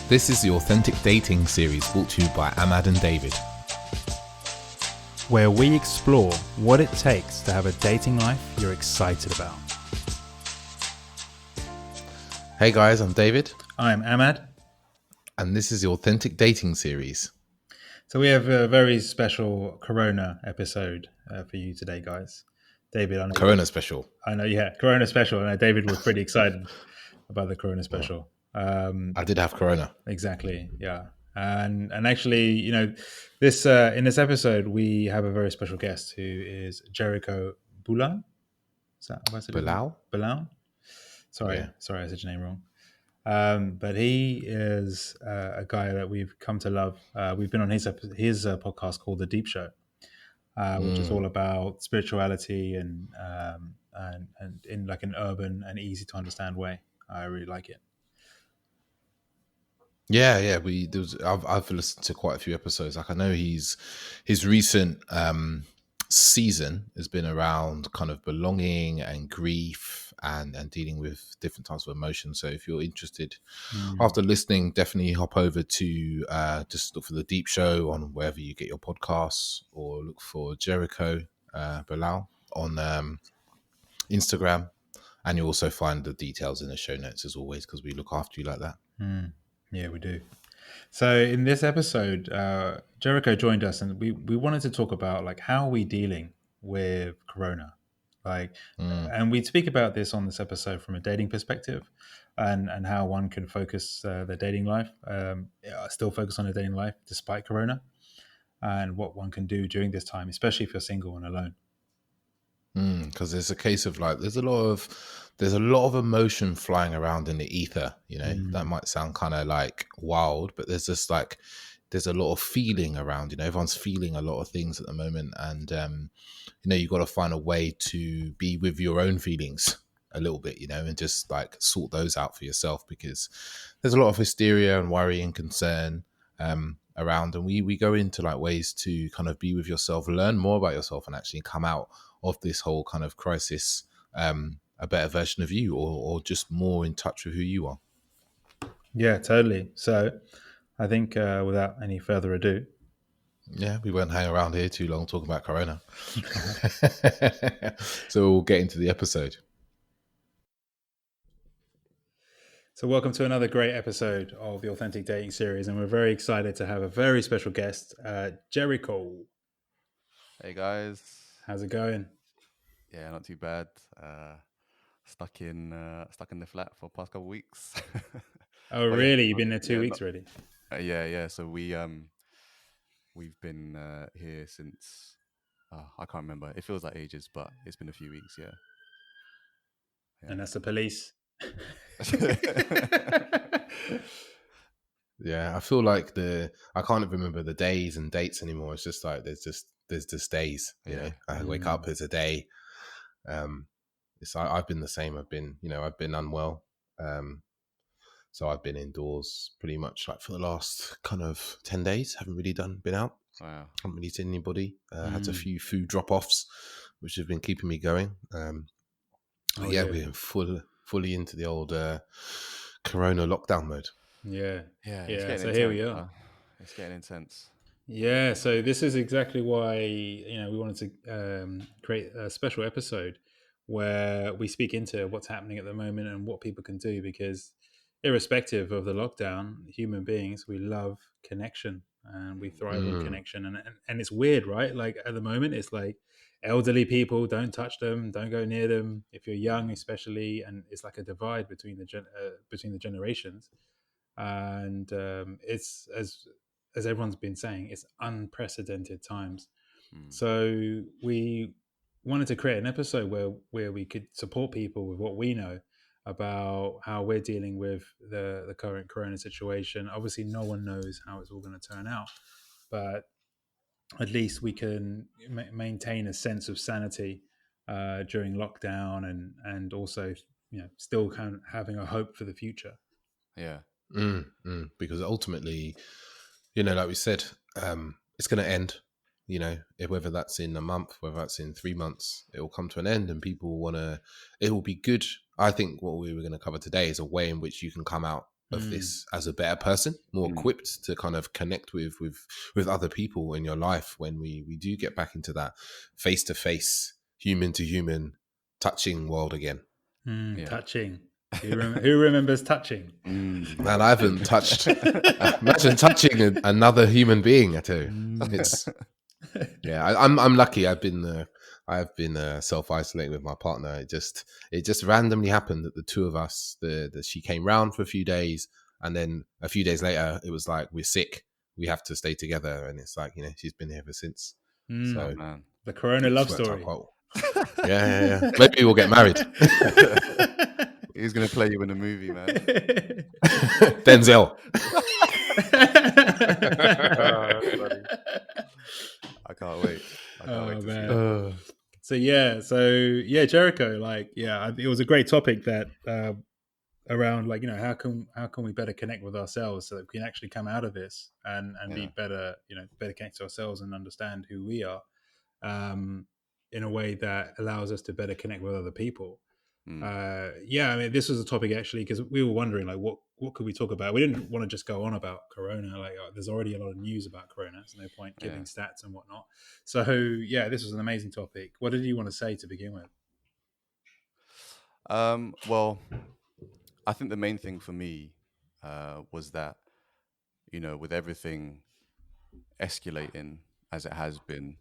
This is the Authentic Dating series brought to you by Ahmad and David, where we explore what it takes to have a dating life you're excited about. Hey guys, I'm David. I'm Ahmad. And this is the Authentic Dating series. So we have a very special Corona episode for you today, guys. David, I know Corona special. Corona special. I know David was pretty excited about the Corona special. I did have Corona. Exactly, yeah. And actually, you know, this in this episode, we have a very special guest who is Jerico Boulan. Is that what's it? Boulan? Sorry, I said your name wrong. But he is a guy that we've come to love. We've been on his podcast called The Deep Show, which is all about spirituality and in like an urban and easy to understand way. I really like it. Yeah. I've listened to quite a few episodes. Like I know his recent season has been around kind of belonging and grief and dealing with different types of emotions. So if you're interested after listening, definitely hop over to just look for The Deep Show on wherever you get your podcasts, or look for Jericho Bilal on Instagram, and you'll also find the details in the show notes as always, because we look after you like that. Yeah, we do. So in this episode, Jericho joined us, and we wanted to talk about like how are we dealing with Corona, and we'd speak about this on this episode from a dating perspective, and how one can focus their dating life, still focus on their dating life despite Corona, and what one can do during this time, especially if you're single and alone. Because there's a case of like there's a lot of emotion flying around in the ether, you know. That might sound kind of like wild, but there's just like there's a lot of feeling around, you know. Everyone's feeling a lot of things at the moment, and you know, you've got to find a way to be with your own feelings a little bit, you know, and just like sort those out for yourself, because there's a lot of hysteria and worry and concern around, and we go into like ways to kind of be with yourself, learn more about yourself, and actually come out of this whole kind of crisis a better version of you, or just more in touch with who you are. Yeah, totally. So I think without any further ado, we won't hang around here too long talking about Corona. So we'll get into the episode. So welcome to another great episode of the Authentic Dating series, and we're very excited to have a very special guest, Jericho. Hey guys, how's it going? Yeah, not too bad. Stuck in the flat for the past couple of weeks. Oh, really? You've been there 2 weeks already? Yeah. So we've been here since I can't remember. It feels like ages, but it's been a few weeks. Yeah. And that's the police. Yeah, I feel like I can't even remember the days and dates anymore. It's just like there's just days. You know, I wake up, it's a day. I've been the same. I've been unwell. So I've been indoors pretty much like for the last kind of 10 days. Haven't really been out. Wow. Haven't really seen anybody. Had a few food drop-offs, which have been keeping me going. We're fully into the old Corona lockdown mode. Yeah. So here we are. It's getting intense. Yeah. So this is exactly why, you know, we wanted to create a special episode where we speak into what's happening at the moment and what people can do, because irrespective of the lockdown, human beings, we love connection and we thrive on connection. And it's weird, right? Like at the moment, it's like elderly people, don't touch them, don't go near them. If you're young, especially, and it's like a divide between the generations. And it's as everyone's been saying, it's unprecedented times. So we wanted to create an episode where we could support people with what we know about how we're dealing with the current Corona situation. Obviously, no one knows how it's all going to turn out, but at least we can maintain a sense of sanity during lockdown, and also, you know, still kind of having a hope for the future. Yeah. Because ultimately, you know, like we said, it's going to end. You know, whether that's in a month, whether that's in 3 months, it will come to an end, and it will be good. I think what we were going to cover today is a way in which you can come out of this as a better person, more equipped to kind of connect with other people in your life when we do get back into that face-to-face, human-to-human touching world again. Touching. Who remembers touching? Man, I haven't touched. Imagine touching another human being. I tell you, it's I'm lucky. I've been self-isolating with my partner. It just randomly happened that the two of us, she came round for a few days, and then a few days later, it was like, we're sick. We have to stay together, and it's like, she's been here ever since. So Oh, man. The Corona love story. Yeah. Maybe we'll get married. He's gonna play you in a movie, man. Denzel. I can't wait. I can't wait to see that. So Jericho, it was a great topic that around how can we better connect with ourselves so that we can actually come out of this and be better, better connect to ourselves and understand who we are, in a way that allows us to better connect with other people. I mean, this was a topic actually because we were wondering what could we talk about. We didn't want to just go on about Corona. There's already a lot of news about Corona. There's no point giving stats and whatnot. So this was an amazing topic. What did you want to say to begin with? Well, I think the main thing for me was that, with everything escalating as it has been,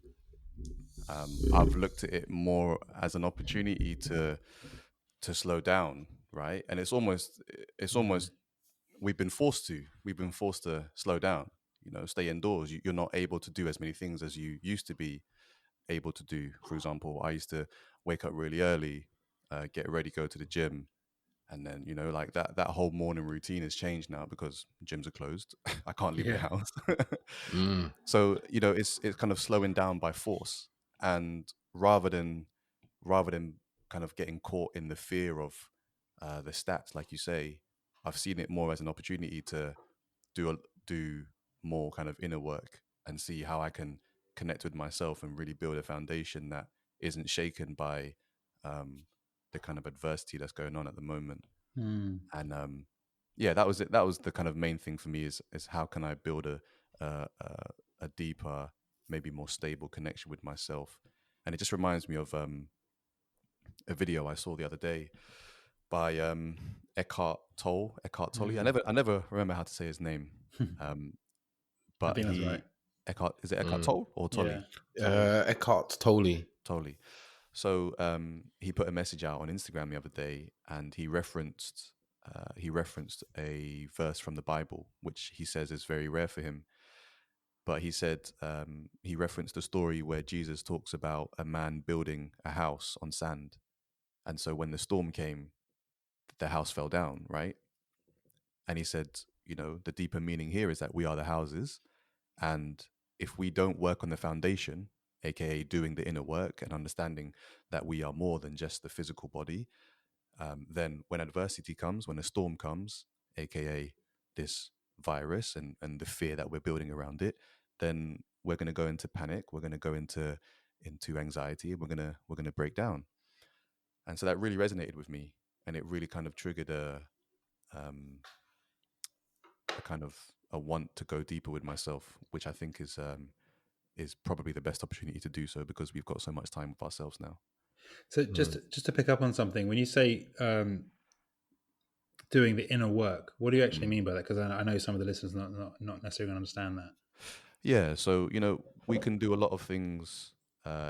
I've looked at it more as an opportunity to slow down, right? And it's almost we've been forced to slow down, stay indoors. You're not able to do as many things as you used to be able to do. For example, I used to wake up really early, get ready, go to the gym, and then that whole morning routine has changed now because gyms are closed. I can't leave the house. So it's kind of slowing down by force, and rather than kind of getting caught in the fear of the stats, like you say, I've seen it more as an opportunity to do more kind of inner work and see how I can connect with myself and really build a foundation that isn't shaken by the kind of adversity that's going on at the moment. And that was it. That was the kind of main thing for me is how can I build a deeper, maybe more stable connection with myself. And it just reminds me of a video I saw the other day by Eckhart Tolle. I never remember how to say his name. But I think that's right. Is it Eckhart Tolle or Tolle? Eckhart Tolle. Tolle. So he put a message out on Instagram the other day, and he referenced a verse from the Bible, which he says is very rare for him. But he said he referenced a story where Jesus talks about a man building a house on sand. And so when the storm came, the house fell down, right? And he said, the deeper meaning here is that we are the houses. And if we don't work on the foundation, aka doing the inner work and understanding that we are more than just the physical body, then when adversity comes, when a storm comes, aka this virus and the fear that we're building around it, then we're going to go into panic. We're going to go into anxiety. We're going to break down. And so that really resonated with me, and it really kind of triggered a kind of a want to go deeper with myself, which I think is probably the best opportunity to do so because we've got so much time with ourselves now. So just to pick up on something, when you say doing the inner work, what do you actually mean by that? Because I know some of the listeners not necessarily going to understand that. Yeah, so we can do a lot of things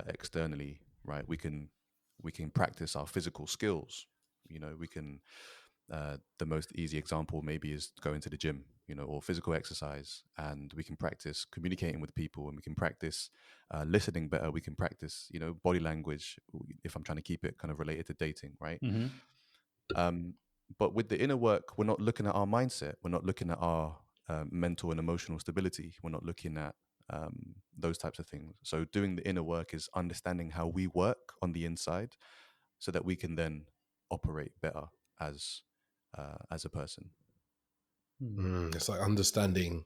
externally, right? We can practice our physical skills. We can. The most easy example maybe is going to the gym, or physical exercise, and we can practice communicating with people, and we can practice listening better. We can practice, body language. If I'm trying to keep it kind of related to dating, right? But with the inner work, we're not looking at our mindset. We're not looking at our mental and emotional stability. We're not looking at those types of things. So doing the inner work is understanding how we work on the inside, so that we can then operate better as a person. It's like understanding.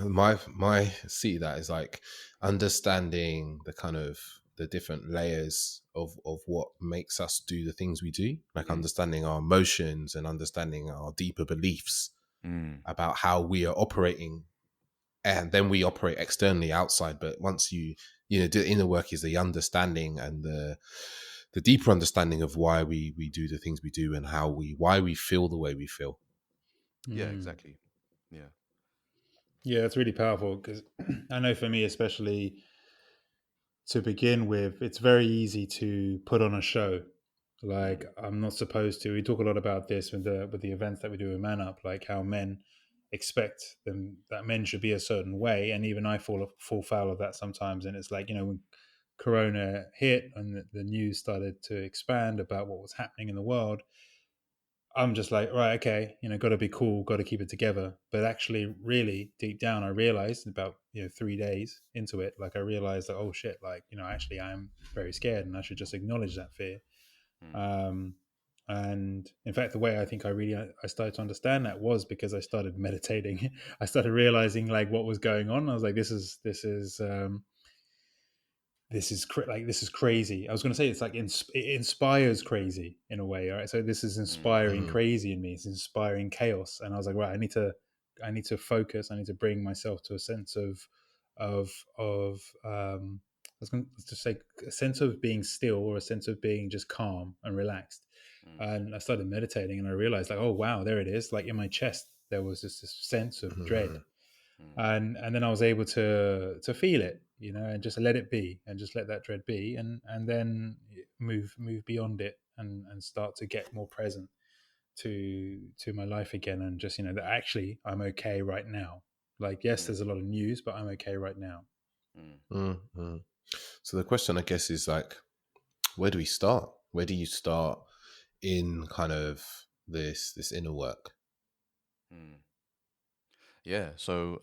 my see that is like understanding the kind of the different layers of what makes us do the things we do, like understanding our emotions and understanding our deeper beliefs about how we are operating, and then we operate externally outside. But once you do the inner work, is the understanding and the deeper understanding of why we do the things we do and why we feel the way we feel. Yeah, exactly. Yeah, that's really powerful, because I know for me especially, to begin with, it's very easy to put on a show. Like, I'm not supposed to. We talk a lot about this with the events that we do with Man Up, like how men expect them that men should be a certain way, and even I fall foul of that sometimes. And it's like, when Corona hit and the news started to expand about what was happening in the world, I'm just like, right, okay, got to be cool, got to keep it together. But actually, really deep down, I realized about 3 days into it, like I realized that, oh shit, like actually, I'm very scared, and I should just acknowledge that fear. And in fact, the way I think I started to understand that was because I started meditating. I started realizing like what was going on. I was like, this is crazy. I was going to say it's like it inspires crazy in a way. All right, so this is inspiring crazy in me. It's inspiring chaos, and I was like, right, I need to focus. I need to bring myself to a sense of I was going to just say a sense of being still, or a sense of being just calm and relaxed. And I started meditating, and I realized like, oh wow, there it is. Like in my chest, there was just this sense of dread, and then I was able to feel it, and just let it be, and just let that dread be, and then move beyond it, and start to get more present to my life again, and just that actually I'm okay right now. Like, yes, there's a lot of news, but I'm okay right now. So the question, I guess, is like, where do we start? Where do you start in kind of this inner work? Yeah. So,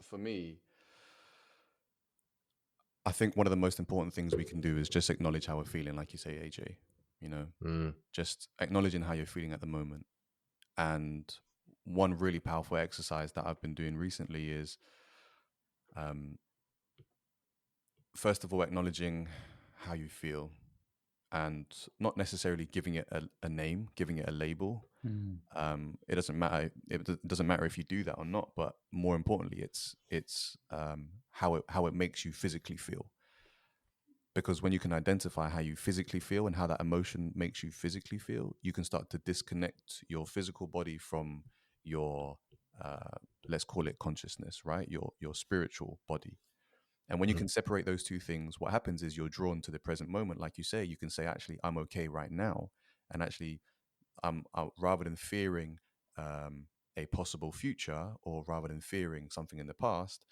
for me, I think one of the most important things we can do is just acknowledge how we're feeling, like you say, AJ. Just acknowledging how you're feeling at the moment. And one really powerful exercise that I've been doing recently is, first of all, acknowledging how you feel, and not necessarily giving it a name, giving it a label. It doesn't matter. It doesn't matter if you do that or not. But more importantly, it's how it makes you physically feel. Because when you can identify how you physically feel and how that emotion makes you physically feel, you can start to disconnect your physical body from your, let's call it consciousness, right? Your spiritual body. And when you can separate those two things, what happens is you're drawn to the present moment. Like you say, you can say, actually, I'm okay right now. And actually, rather than fearing a possible future, or rather than fearing something in the past,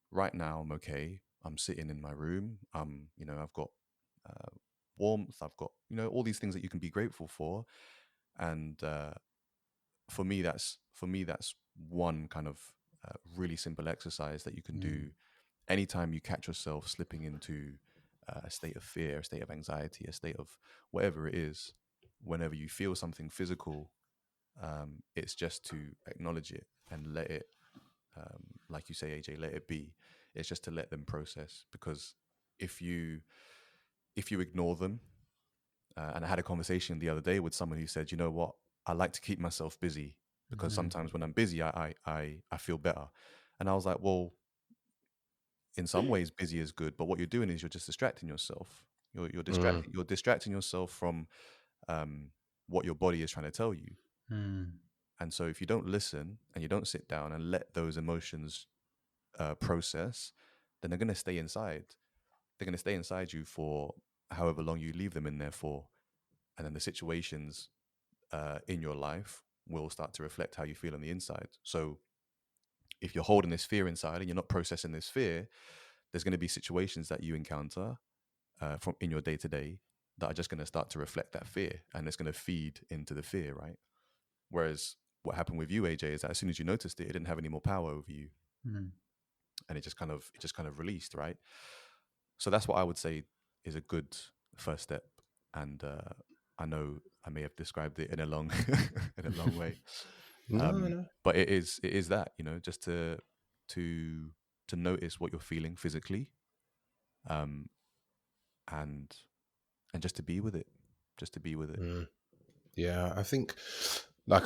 right now I'm okay. I'm sitting in my room. I've got warmth. I've got all these things that you can be grateful for. And for me that's one kind of really simple exercise that you can do anytime you catch yourself slipping into a state of fear, a state of anxiety, a state of whatever it is. Whenever you feel something physical, it's just to acknowledge it and let it, like you say, AJ, let it be. It's just to let them process, because if you ignore them, and I had a conversation the other day with someone who said, you know what, I like to keep myself busy, because sometimes when I'm busy, I feel better. And I was like, well, in some ways, busy is good, but what you're doing is you're just distracting yourself. You're distracting yourself from what your body is trying to tell you. And so if you don't listen and you don't sit down and let those emotions process, then they're going to stay inside. They're going to stay inside you for however long you leave them in there for. And then the situations in your life will start to reflect how you feel on the inside. So if you're holding this fear inside and you're not processing this fear, there's going to be situations that you encounter from in your day to day that are just going to start to reflect that fear, and it's going to feed into the fear, right? Whereas what happened with you, AJ, is that as soon as you noticed it, it didn't have any more power over you, and it just kind of released, right? So that's what I would say is a good first step. And I know I may have described it in a long in a long way, No. but it is that, just to notice what you're feeling physically, um, and just to be with it, Yeah, I think like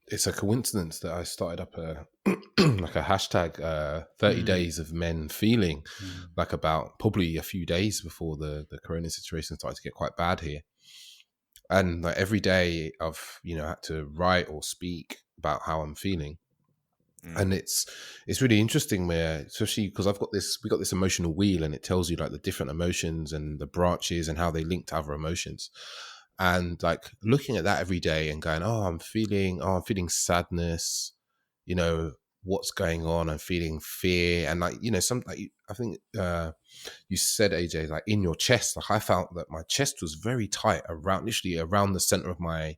it's a coincidence that I started up a like a hashtag 30 days of men feeling, like about probably a few days before the corona situation started to get quite bad here. And like every day I've, had to write or speak about how I'm feeling. And it's really interesting where, especially because we got this emotional wheel, and it tells you like the different emotions and the branches and how they link to other emotions. And like looking at that every day and going, I'm feeling sadness, what's going on. I'm feeling fear. And like, I think you said, AJ, like in your chest, like I felt that my chest was very tight literally around the center of my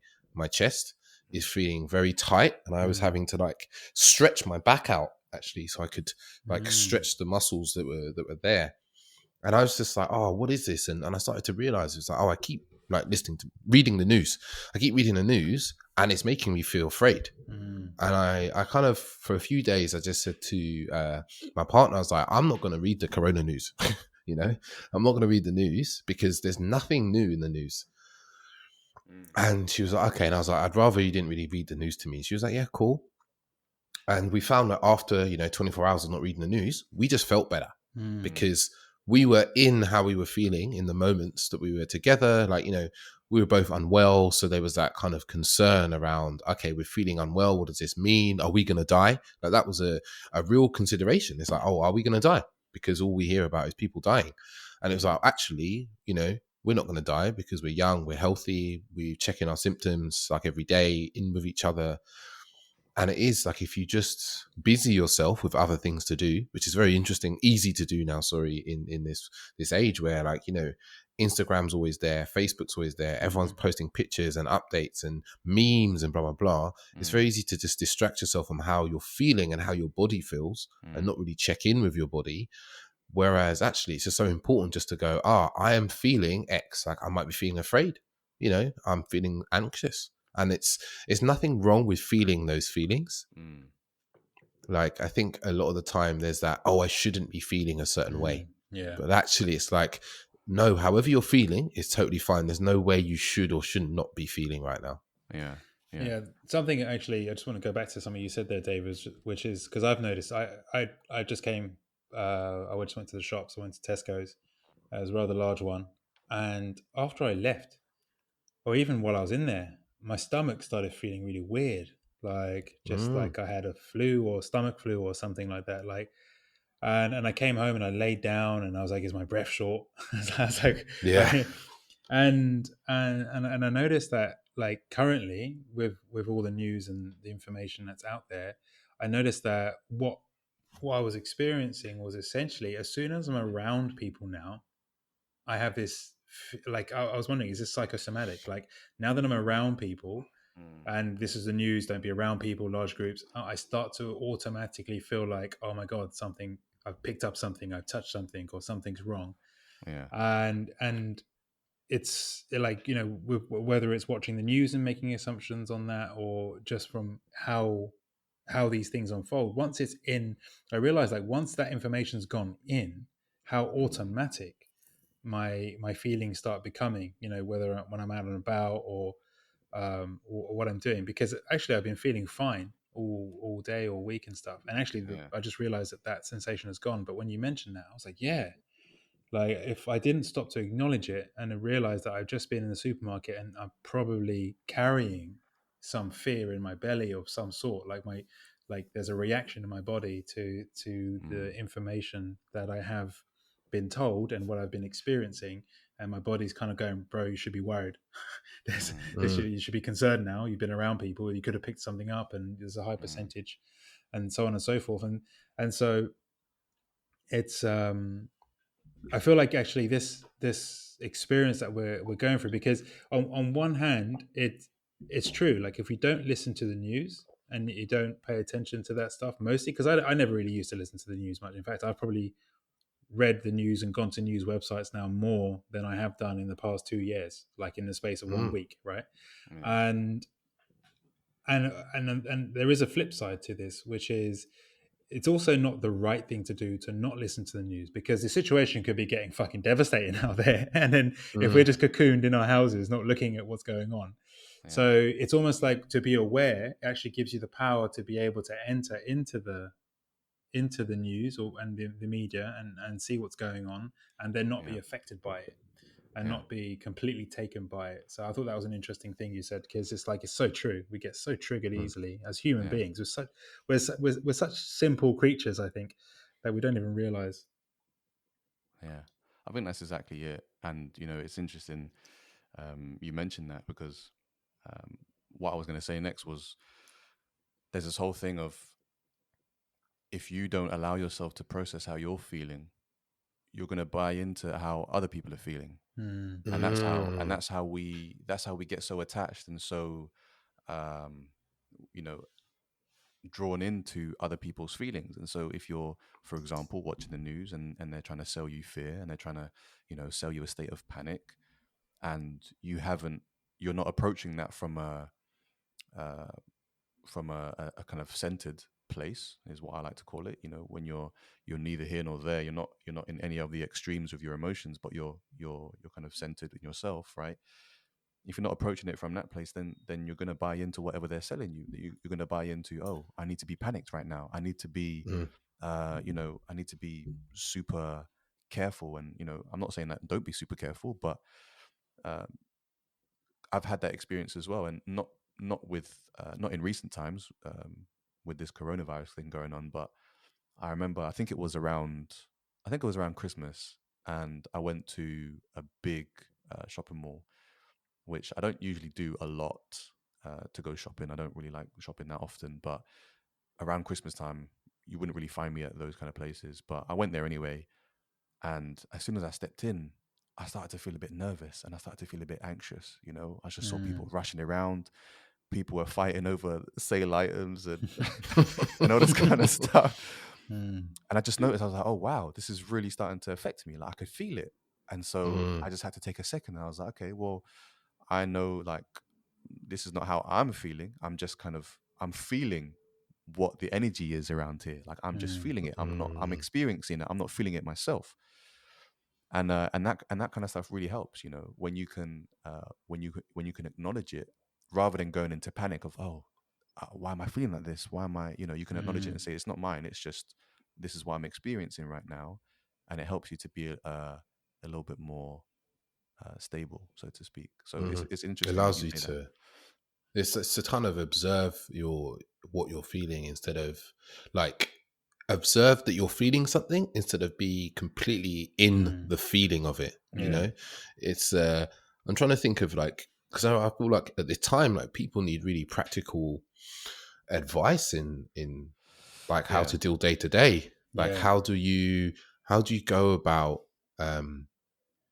chest is feeling very tight, and I was having to like stretch my back out actually, so I could like stretch the muscles that were there. And I was just like, what is this? And I started to realize it's like, I keep like reading the news. I keep reading the news, and it's making me feel afraid. And I kind of, for a few days, I just said to my partner, I was like, I'm not going to read the corona news. I'm not going to read the news because there's nothing new in the news. And she was like, okay. And I was like, I'd rather you didn't really read the news to me. She was like, yeah, cool. And we found that after, 24 hours of not reading the news, we just felt better because we were in how we were feeling in the moments that we were together. Like, we were both unwell. So there was that kind of concern around, okay, we're feeling unwell. What does this mean? Are we going to die? Like that was a real consideration. It's like, are we going to die? Because all we hear about is people dying. And it was like, actually, we're not going to die because we're young, we're healthy, we're checking our symptoms like every day in with each other. And it is like, if you just busy yourself with other things to do, which is very interesting, easy to do now, in this age where like, Instagram's always there, Facebook's always there, everyone's posting pictures and updates and memes and blah, blah, blah. It's very easy to just distract yourself from how you're feeling and how your body feels and not really check in with your body. Whereas actually it's just so important just to go, I am feeling X, like I might be feeling afraid, I'm feeling anxious. And it's nothing wrong with feeling those feelings. Like, I think a lot of the time there's that, I shouldn't be feeling a certain way. Yeah. But actually it's like, no, however you're feeling is totally fine. There's no way you should or shouldn't not be feeling right now. Yeah. Something actually, I just want to go back to something you said there, Dave, which is because I've noticed, I just came, I just went to the shops, I went to Tesco's. It was a rather large one. And after I left, or even while I was in there, my stomach started feeling really weird. Like like I had a flu or stomach flu or something like that. Like, and I came home and I laid down and I was like, is my breath short? I was like, Yeah. and I noticed that like currently with all the news and the information that's out there, I noticed that what I was experiencing was essentially, as soon as I'm around people now, I have this like I was wondering, is this psychosomatic? Like now that I'm around people, and this is the news, don't be around people, large groups, I start to automatically feel like, oh my god, something, I've picked up something, I've touched something, or something's wrong. And it's like, whether it's watching the news and making assumptions on that, or just from how these things unfold, once it's in, I realize like once that information's gone in, how automatic my feelings start becoming, whether when I'm out and about or what I'm doing. Because actually I've been feeling fine all day or week and stuff, and actually I just realized that sensation has gone. But when you mentioned that, I was like, yeah, like if I didn't stop to acknowledge it and realize that I've just been in the supermarket and I'm probably carrying some fear in my belly of some sort, like there's a reaction in my body to the information that I have been told and what I've been experiencing, and my body's kind of going, bro, you should be worried. You should be concerned now. You've been around people, you could have picked something up, and there's a high percentage, and so on and so forth. And so it's I feel like actually this experience that we're going through, because on one hand it's true, like if we don't listen to the news and you don't pay attention to that stuff, mostly because I never really used to listen to the news much. In fact, I've probably read the news and gone to news websites now more than I have done in the past 2 years, like in the space of 1 week, right? And there is a flip side to this, which is it's also not the right thing to do to not listen to the news, because the situation could be getting fucking devastating out there. And then if we're just cocooned in our houses, not looking at what's going on. Yeah. So it's almost like, to be aware actually gives you the power to be able to enter into the news and the media and see what's going on, and then not be affected by it, and not be completely taken by it. So I thought that was an interesting thing you said, because it's like, it's so true. We get so triggered easily as human beings. We're such simple creatures, I think, that we don't even realize. Yeah, I think that's exactly it. And it's interesting you mentioned that, because what I was going to say next was, there's this whole thing of, if you don't allow yourself to process how you're feeling, you're going to buy into how other people are feeling. And that's how we get so attached and so drawn into other people's feelings. And so if you're, for example, watching the news and they're trying to sell you fear, and they're trying to sell you a state of panic, and you're not approaching that from a kind of centered place, is what I like to call it. When you're neither here nor there, you're not in any of the extremes of your emotions, but you're kind of centered in yourself, right? If you're not approaching it from that place, then you're going to buy into whatever they're selling you. You're going to buy into, oh, I need to be panicked right now. I need to be, I need to be super careful. And I'm not saying that don't be super careful, but I've had that experience as well, and not in recent times with this coronavirus thing going on. But I remember, I think it was around Christmas, and I went to a big shopping mall, which I don't usually do a lot to go shopping. I don't really like shopping that often, but around Christmas time, you wouldn't really find me at those kind of places. But I went there anyway, and as soon as I stepped in, I started to feel a bit nervous, and I started to feel a bit anxious. I just saw people rushing around. People were fighting over sale items and and all this kind of stuff. And I just noticed, I was like, oh wow, this is really starting to affect me. Like, I could feel it. And so I just had to take a second, and I was like, okay, well, I know, like, this is not how I'm feeling. I'm feeling what the energy is around here. Like, I'm just feeling it. I'm experiencing it. I'm not feeling it myself. And that kind of stuff really helps, when you can acknowledge it, rather than going into panic of, oh, why am I feeling like this? Why am I, you can acknowledge it and say, it's not mine. It's just, this is what I'm experiencing right now. And it helps you to be a little bit more stable, so to speak. So it's interesting. It allows you to, it's to kind of observe what you're feeling, instead of like, observe that you're feeling something instead of be completely in the feeling of it. It's I'm trying to think of, like, because I feel like at the time, like, people need really practical advice in like how to deal day to day. Like, how do you go about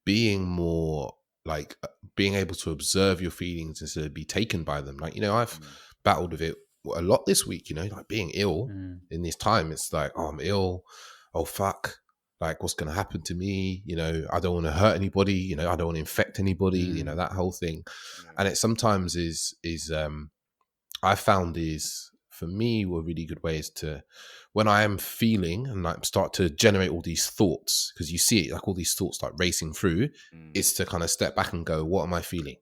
being more, like, being able to observe your feelings instead of be taken by them. Like, I've battled with it a lot this week, like being ill in this time. It's like, oh, I'm ill. Oh, fuck. Like, what's going to happen to me? I don't want to hurt anybody. I don't want to infect anybody, that whole thing. And it sometimes is I found is, for me, were really good ways to, when I am feeling and like start to generate all these thoughts, because you see it, like all these thoughts like racing through, is to kind of step back and go, what am I feeling?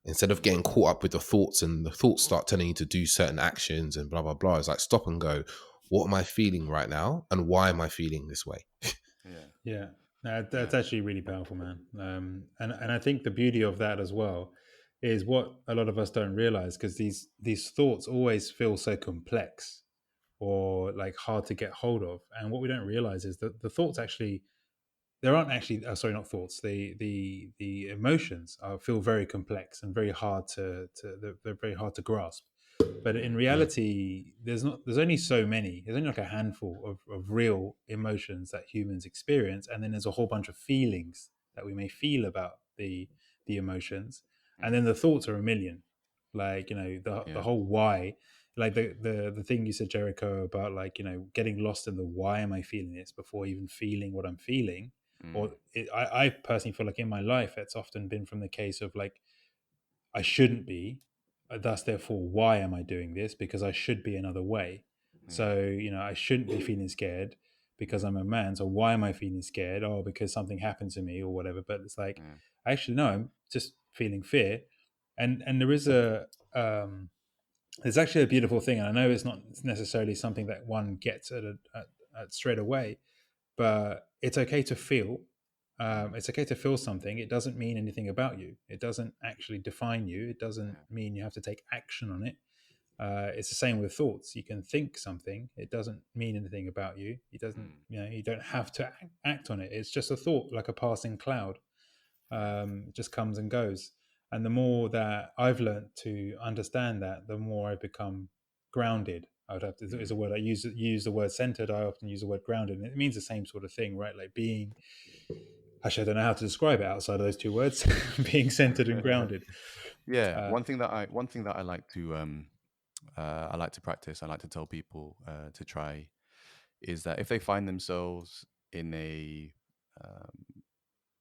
Instead of getting caught up with the thoughts, and the thoughts start telling you to do certain actions and blah, blah, blah. It's like, stop and go, what am I feeling right now? And why am I feeling this way? Yeah. That's actually really powerful, man. And I think the beauty of that as well is what a lot of us don't realize, because these thoughts always feel so complex or like hard to get hold of. And what we don't realize is that the thoughts actually, there aren't actually, sorry, not thoughts. The emotions feel very complex and very hard they're very hard to grasp. But in reality, there's only so many. There's only like a handful of real emotions that humans experience, and then there's a whole bunch of feelings that we may feel about the emotions, and then the thoughts are a million. Like, the whole why, like the thing you said, Jericho, about like, getting lost in the why am I feeling this before even feeling what I'm feeling. Or I personally feel like in my life, it's often been from the case of like, I shouldn't be, thus therefore why am I doing this, because I should be another way. So, I shouldn't be feeling scared because I'm a man. So why am I feeling scared? Oh, because something happened to me or whatever. But it's like, Yeah. actually, no, I'm just feeling fear. And there is there's actually a beautiful thing. And I know it's not necessarily something that one gets at straight away, but it's okay to feel. It's okay to feel something. It doesn't mean anything about you. It doesn't actually define you. It doesn't Yeah. mean you have to take action on it. It's the same with thoughts. You can think something. It doesn't mean anything about you. It doesn't. Mm. You don't have to act on it. It's just a thought, like a passing cloud. Yeah. It just comes and goes. And the more that I've learned to understand that, the more I've become grounded. I would have to is a word I use the word centered. I often use the word grounded, and it means the same sort of thing, right? Like being. Actually, I don't know how to describe it outside of those two words. Being centered and grounded. Yeah. Uh, One thing that I like to practice. I like to tell people to try is that if they find themselves in a um,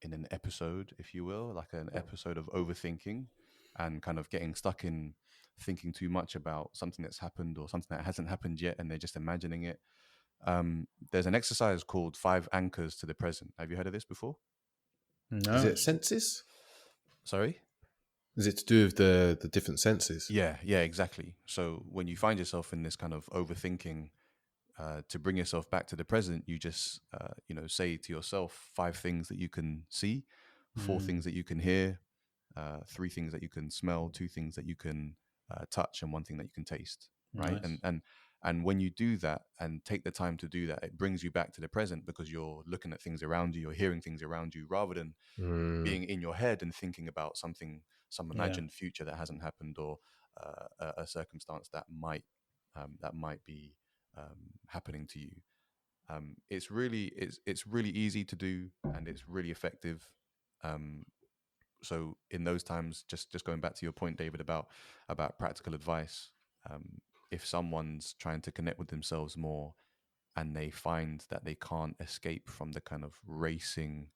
in an episode, if you will, like an episode of overthinking and kind of getting stuck in thinking too much about something that's happened or something that hasn't happened yet, and they're just imagining it. There's an exercise called 5 anchors to the present. Have you heard of this before? Is no, it senses? Sorry? Is it to do with the different senses? Yeah, exactly. So when you find yourself in this kind of overthinking, to bring yourself back to the present, you just say to yourself 5 things that you can see, 4 things that you can hear, 3 things that you can smell, 2 things that you can touch, and 1 thing that you can taste. Right, nice. and when you do that and take the time to do that, it brings you back to the present because you're looking at things around you, you're hearing things around you, rather than Mm, being in your head and thinking about something, some Yeah. imagined future that hasn't happened, or a circumstance that might be happening to you. It's really easy to do, and it's really effective. Um, so in those times, just going back to your point, David, about practical advice, if someone's trying to connect with themselves more and they find that they can't escape from the kind of racing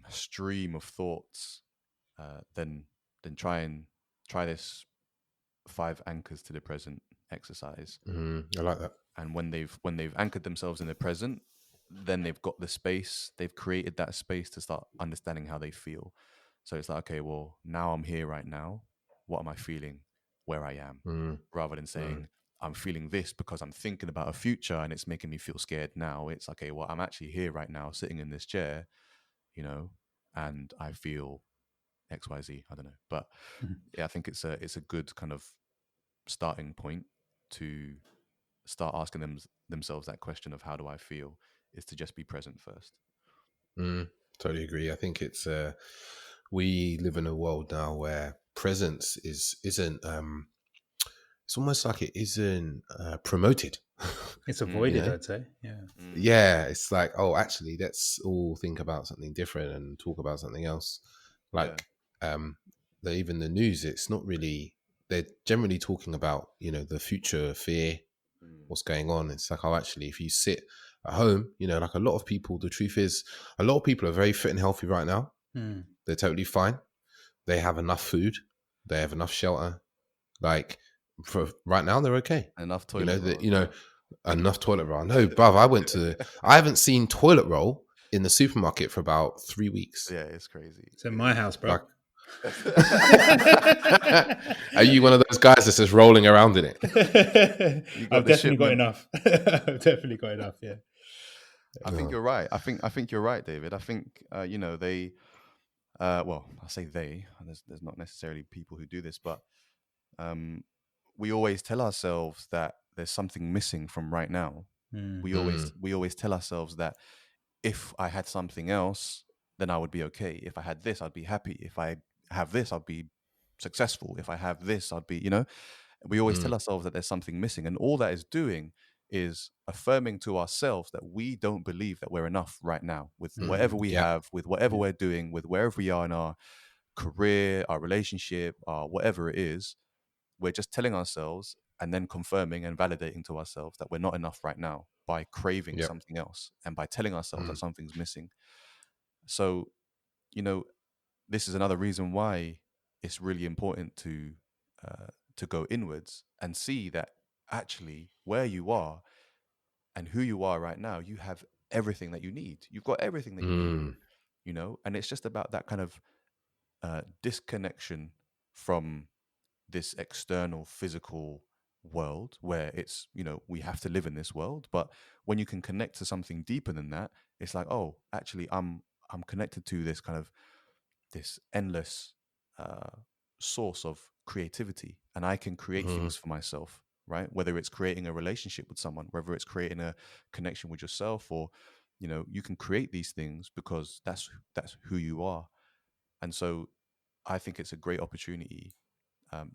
stream of thoughts, then try this 5 anchors to the present exercise. I like that. And when they've anchored themselves in the present, then they've got the space, they've created that space to start understanding how they feel. So it's like, okay, well, now I'm here right now, what am I feeling where I am, Mm, rather than mm, saying I'm feeling this because I'm thinking about a future and it's making me feel scared now. It's okay, well, I'm actually here right now sitting in this chair, you know and I feel XYZ. I don't know, but yeah, I think it's a good kind of starting point to start asking themselves that question of how do I feel, is to just be present first. totally agree. I think it's we live in a world now where presence isn't it's almost like it isn't promoted. It's you avoided, know, I'd say. Yeah. Mm. yeah, it's like, oh, actually, let's all think about something different and talk about something else. Yeah. Like, even the news, it's not really. They're generally talking about the future fear, Mm. what's going on. It's like, oh, actually, if you sit at home, like a lot of people. The truth is, a lot of people are very fit and healthy right now. Mm. They're totally fine. They have enough food. They have enough shelter. Like for right now, they're okay. Enough toilet That roll as well. enough toilet roll. No, bruv, I haven't seen toilet roll in the supermarket for about 3 weeks. Yeah, it's crazy. It's in my house, bro. Like, are you one of those guys that's just rolling around in it? You got I've the definitely got shipment. enough. I've definitely got enough. Yeah. I think you're right. I think you're right, David. I think they. Well, I say they. There's not necessarily people who do this, but um, we always tell ourselves that there's something missing from right now. Mm. We always tell ourselves that if I had something else, then I would be okay. If I had this, I'd be happy. If I have this, I'd be successful. If I have this, I'd be. We always tell Mm, ourselves that there's something missing, and all that is doing is affirming to ourselves that we don't believe that we're enough right now with whatever we yeah. have, with whatever Yeah. we're doing, with wherever we are in our career, our relationship, whatever it is. We're just telling ourselves and then confirming and validating to ourselves that we're not enough right now by craving Yeah. something else and by telling ourselves that Mm, something's missing. So, you know, this is another reason why it's really important to go inwards and see that actually where you are and who you are right now, you have everything that you need. You've got everything that you need, and it's just about that kind of disconnection from this external physical world where it's, we have to live in this world. But when you can connect to something deeper than that, it's like, oh, actually, I'm connected to this kind of this endless uh, source of creativity, and I can create things for myself, right? Whether it's creating a relationship with someone, whether it's creating a connection with yourself, or you can create these things because that's who you are. And so I think it's a great opportunity,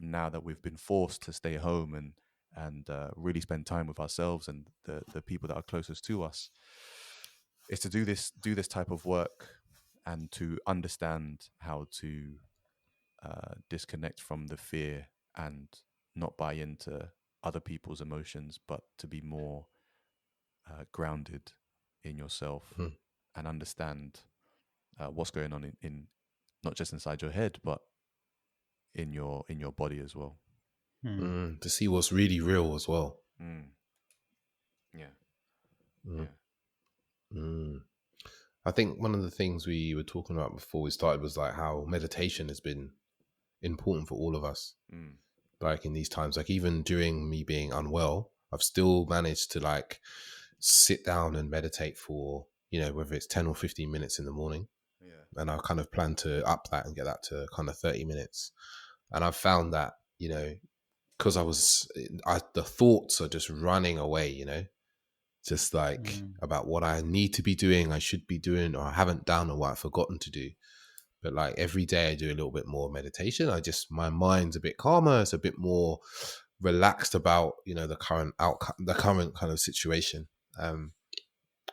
now that we've been forced to stay home and really spend time with ourselves and the people that are closest to us, is to do this type of work and to understand how to disconnect from the fear and not buy into other people's emotions, but to be more grounded in yourself and understand what's going on in not just inside your head, but in your body as well. To see what's really real as well. Yeah. Mm. Yeah. I think one of the things we were talking about before we started was like how meditation has been important for all of us. Like in these times, like even during me being unwell, I've still managed to like sit down and meditate for, whether it's 10 or 15 minutes in the morning. Yeah. And I kind of plan to up that and get that to kind of 30 minutes. And I've found that, because the thoughts are just running away, just like about what I need to be doing, I should be doing, or I haven't done, or what I've forgotten to do. But like every day I do a little bit more meditation. My mind's a bit calmer. It's a bit more relaxed about, the current outcome, the current kind of situation. And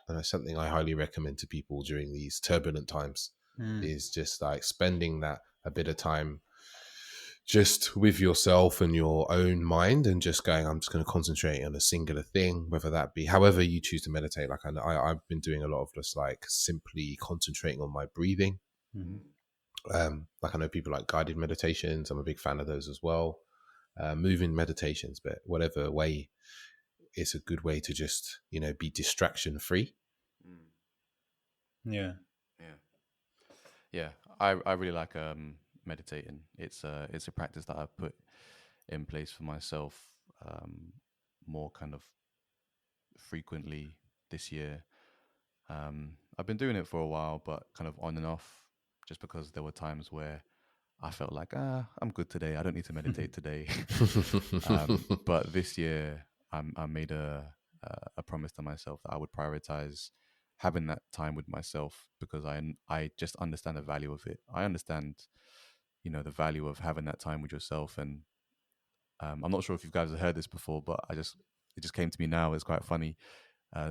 it's something I highly recommend to people during these turbulent times, is just like spending that a bit of time just with yourself and your own mind, and just going, I'm just going to concentrate on a singular thing, whether that be however you choose to meditate. Like I've been doing a lot of just like simply concentrating on my breathing. Like I know people like guided meditations. I'm a big fan of those as well. Moving meditations, but whatever way, it's a good way to just, be distraction free. Yeah. I really like meditating. It's a practice that I've put in place for myself more kind of frequently this year. I've been doing it for a while, but kind of on and off, just because there were times where I felt like, I'm good today. I don't need to meditate today. But this year, I made a promise to myself that I would prioritize having that time with myself, because I just understand the value of it. I understand, the value of having that time with yourself. And I'm not sure if you guys have heard this before, but it just came to me now. It's quite funny.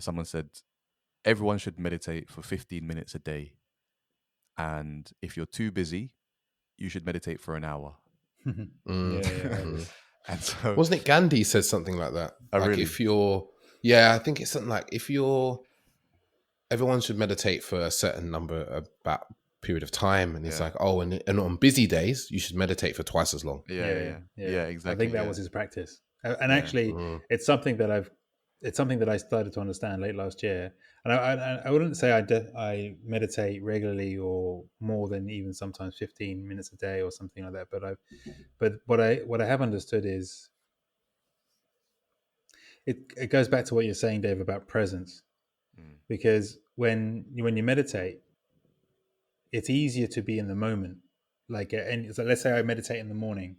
Someone said everyone should meditate for 15 minutes a day, and if you're too busy, you should meditate for an hour. And so, wasn't it Gandhi said something like that? Like really? I think it's something like everyone should meditate for a certain about period of time, and it's like, and on busy days you should meditate for twice as long. Yeah, exactly. I think that was his practice, and actually, it's something that I started to understand late last year. And I wouldn't say I meditate regularly or more than even sometimes 15 minutes a day or something like that. But what I have understood is it goes back to what you're saying, Dave, about presence. Because when you meditate, it's easier to be in the moment. Like, and so let's say I meditate in the morning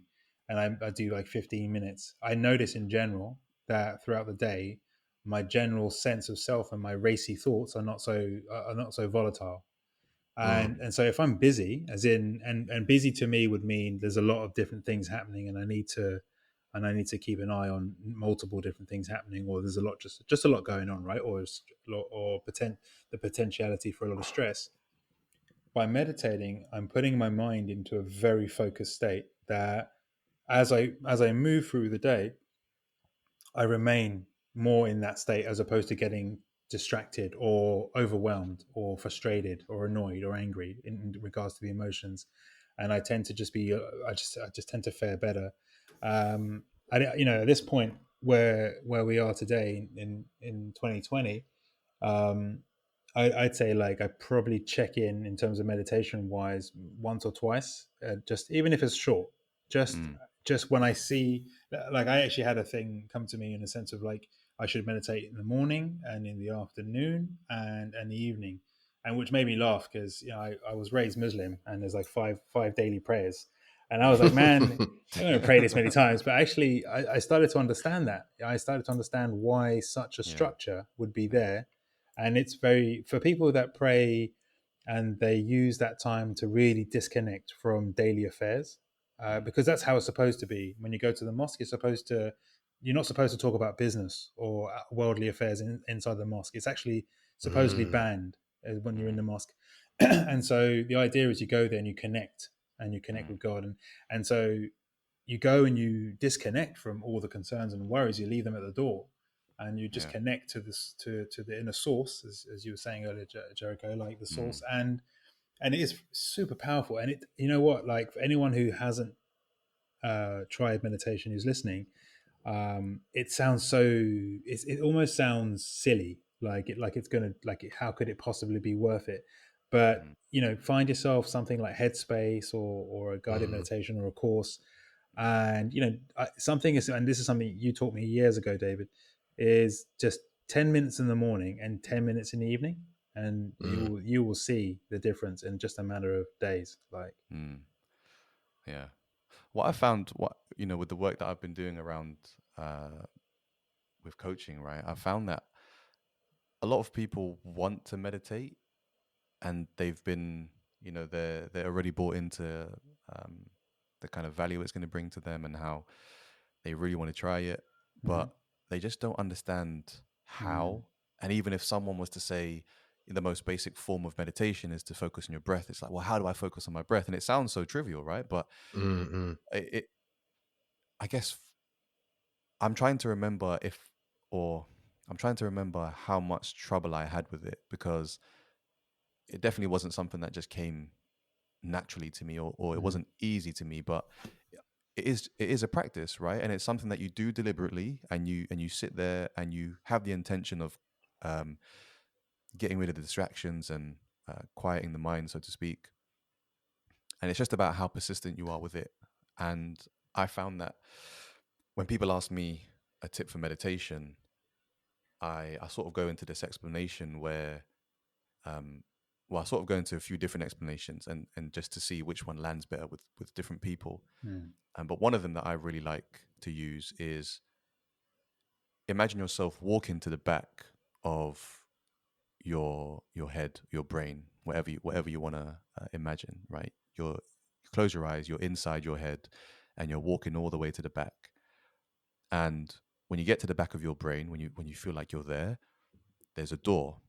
and I do like 15 minutes. I notice in general that throughout the day, my general sense of self and my racy thoughts are not so volatile. And so if I'm busy, as in, and busy to me would mean there's a lot of different things happening, and I need to keep an eye on multiple different things happening, or there's just a lot going on, right? Or the potentiality for a lot of stress. By meditating, I'm putting my mind into a very focused state that as I move through the day, I remain more in that state, as opposed to getting distracted or overwhelmed or frustrated or annoyed or angry in regards to the emotions. And I tend to just be I just tend to fare better. At this point, where we are today in 2020, um, I'd say like I probably check in terms of meditation wise once or twice, just even if it's short, just Mm. just when I see, like I actually had a thing come to me in a sense of like I should meditate in the morning and in the afternoon and the evening, and which made me laugh because I was raised Muslim and there's like five daily prayers, and I was like, man, I'm going to pray this many times. But actually, I started to understand that. I started to understand why such a Yeah. structure would be Yeah. there. And it's very, for people that pray and they use that time to really disconnect from daily affairs, Mm. because that's how it's supposed to be. When you go to the mosque, you're not supposed to talk about business or worldly affairs inside the mosque. It's actually supposedly Mm, banned when you're in Mm. the mosque. And so the idea is you go there and you connect Mm. with God. And so you go and you disconnect from all the concerns and worries. You leave them at the door, and you just Yeah. connect to this to the inner source, as you were saying earlier, Jericho, like the Mm. source, and it is super powerful. And it, you know what, like for anyone who hasn't tried meditation, who's listening, it sounds so. It almost sounds silly, like it's gonna how could it possibly be worth it? But Mm. find yourself something like Headspace or a guided mm, meditation or a course, and something is, and this is something you taught me years ago, David, is just 10 minutes in the morning and 10 minutes in the evening, and mm, you will see the difference in just a matter of days. Like, Mm. Yeah. What I found, with the work that I've been doing around uh, with coaching, right? I found that a lot of people want to meditate, and they've been, they're already bought into um, the kind of value it's going to bring to them and how they really want to try it, mm-hmm. but they just don't understand Mm. how. And even if someone was to say the most basic form of meditation is to focus on your breath, it's like, well, how do I focus on my breath? And it sounds so trivial, right? But mm, mm, it I guess I'm trying to remember or I'm trying to remember how much trouble I had with it, because it definitely wasn't something that just came naturally to me, or it Mm. wasn't easy to me, but it is a practice, right? And it's something that you do deliberately, and you sit there and you have the intention of um, getting rid of the distractions and quieting the mind, so to speak. And it's just about how persistent you are with it. And I found that when people ask me a tip for meditation, I sort of go into this explanation where, um, well, I sort of go into a few different explanations, and just to see which one lands better with different people. Mm. But one of them that I really like to use is, imagine yourself walking to the back of your head, your brain, whatever you want to imagine, right? You close your eyes, you're inside your head, and you're walking all the way to the back. And when you get to the back of your brain, when you feel like you're there, there's a door,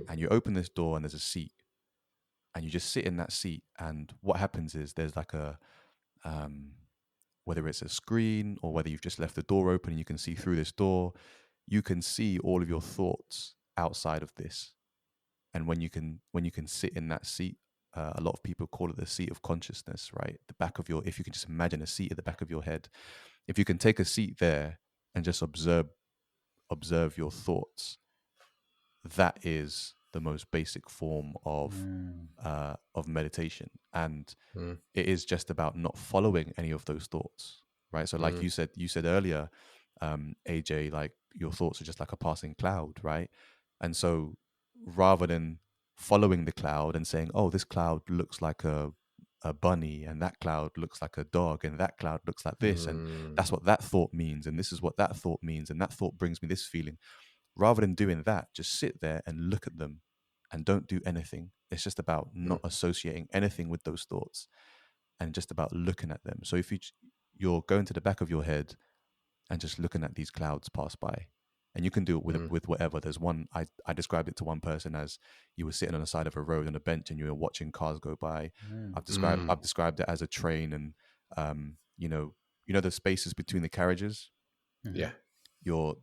and you open this door, and there's a seat, and you just sit in that seat. And what happens is there's like um, whether it's a screen or whether you've just left the door open and you can see through this door, you can see all of your thoughts outside of this. And when you can sit in that seat, a lot of people call it the seat of consciousness, right? The back of if you can just imagine a seat at the back of your head, if you can take a seat there and just observe your thoughts, that is the most basic form Mm. of meditation. And mm, it is just about not following any of those thoughts, right? So like mm, you said earlier, AJ, like your thoughts are just like a passing cloud, right? And so rather than following the cloud and saying, oh, this cloud looks like a bunny, and that cloud looks like a dog, and that cloud looks like this, and mm, that's what that thought means, and this is what that thought means, and that thought brings me this feeling, rather than doing that, just sit there and look at them and don't do anything. It's just about mm, not associating anything with those thoughts and just about looking at them. So if you're going to the back of your head and just looking at these clouds pass by, and you can do it with mm, with whatever. There's one I described it to one person as, you were sitting on the side of a road on a bench and you were watching cars go by. Mm. I've described it as a train, and um, you know the spaces between the carriages. Mm-hmm. yeah.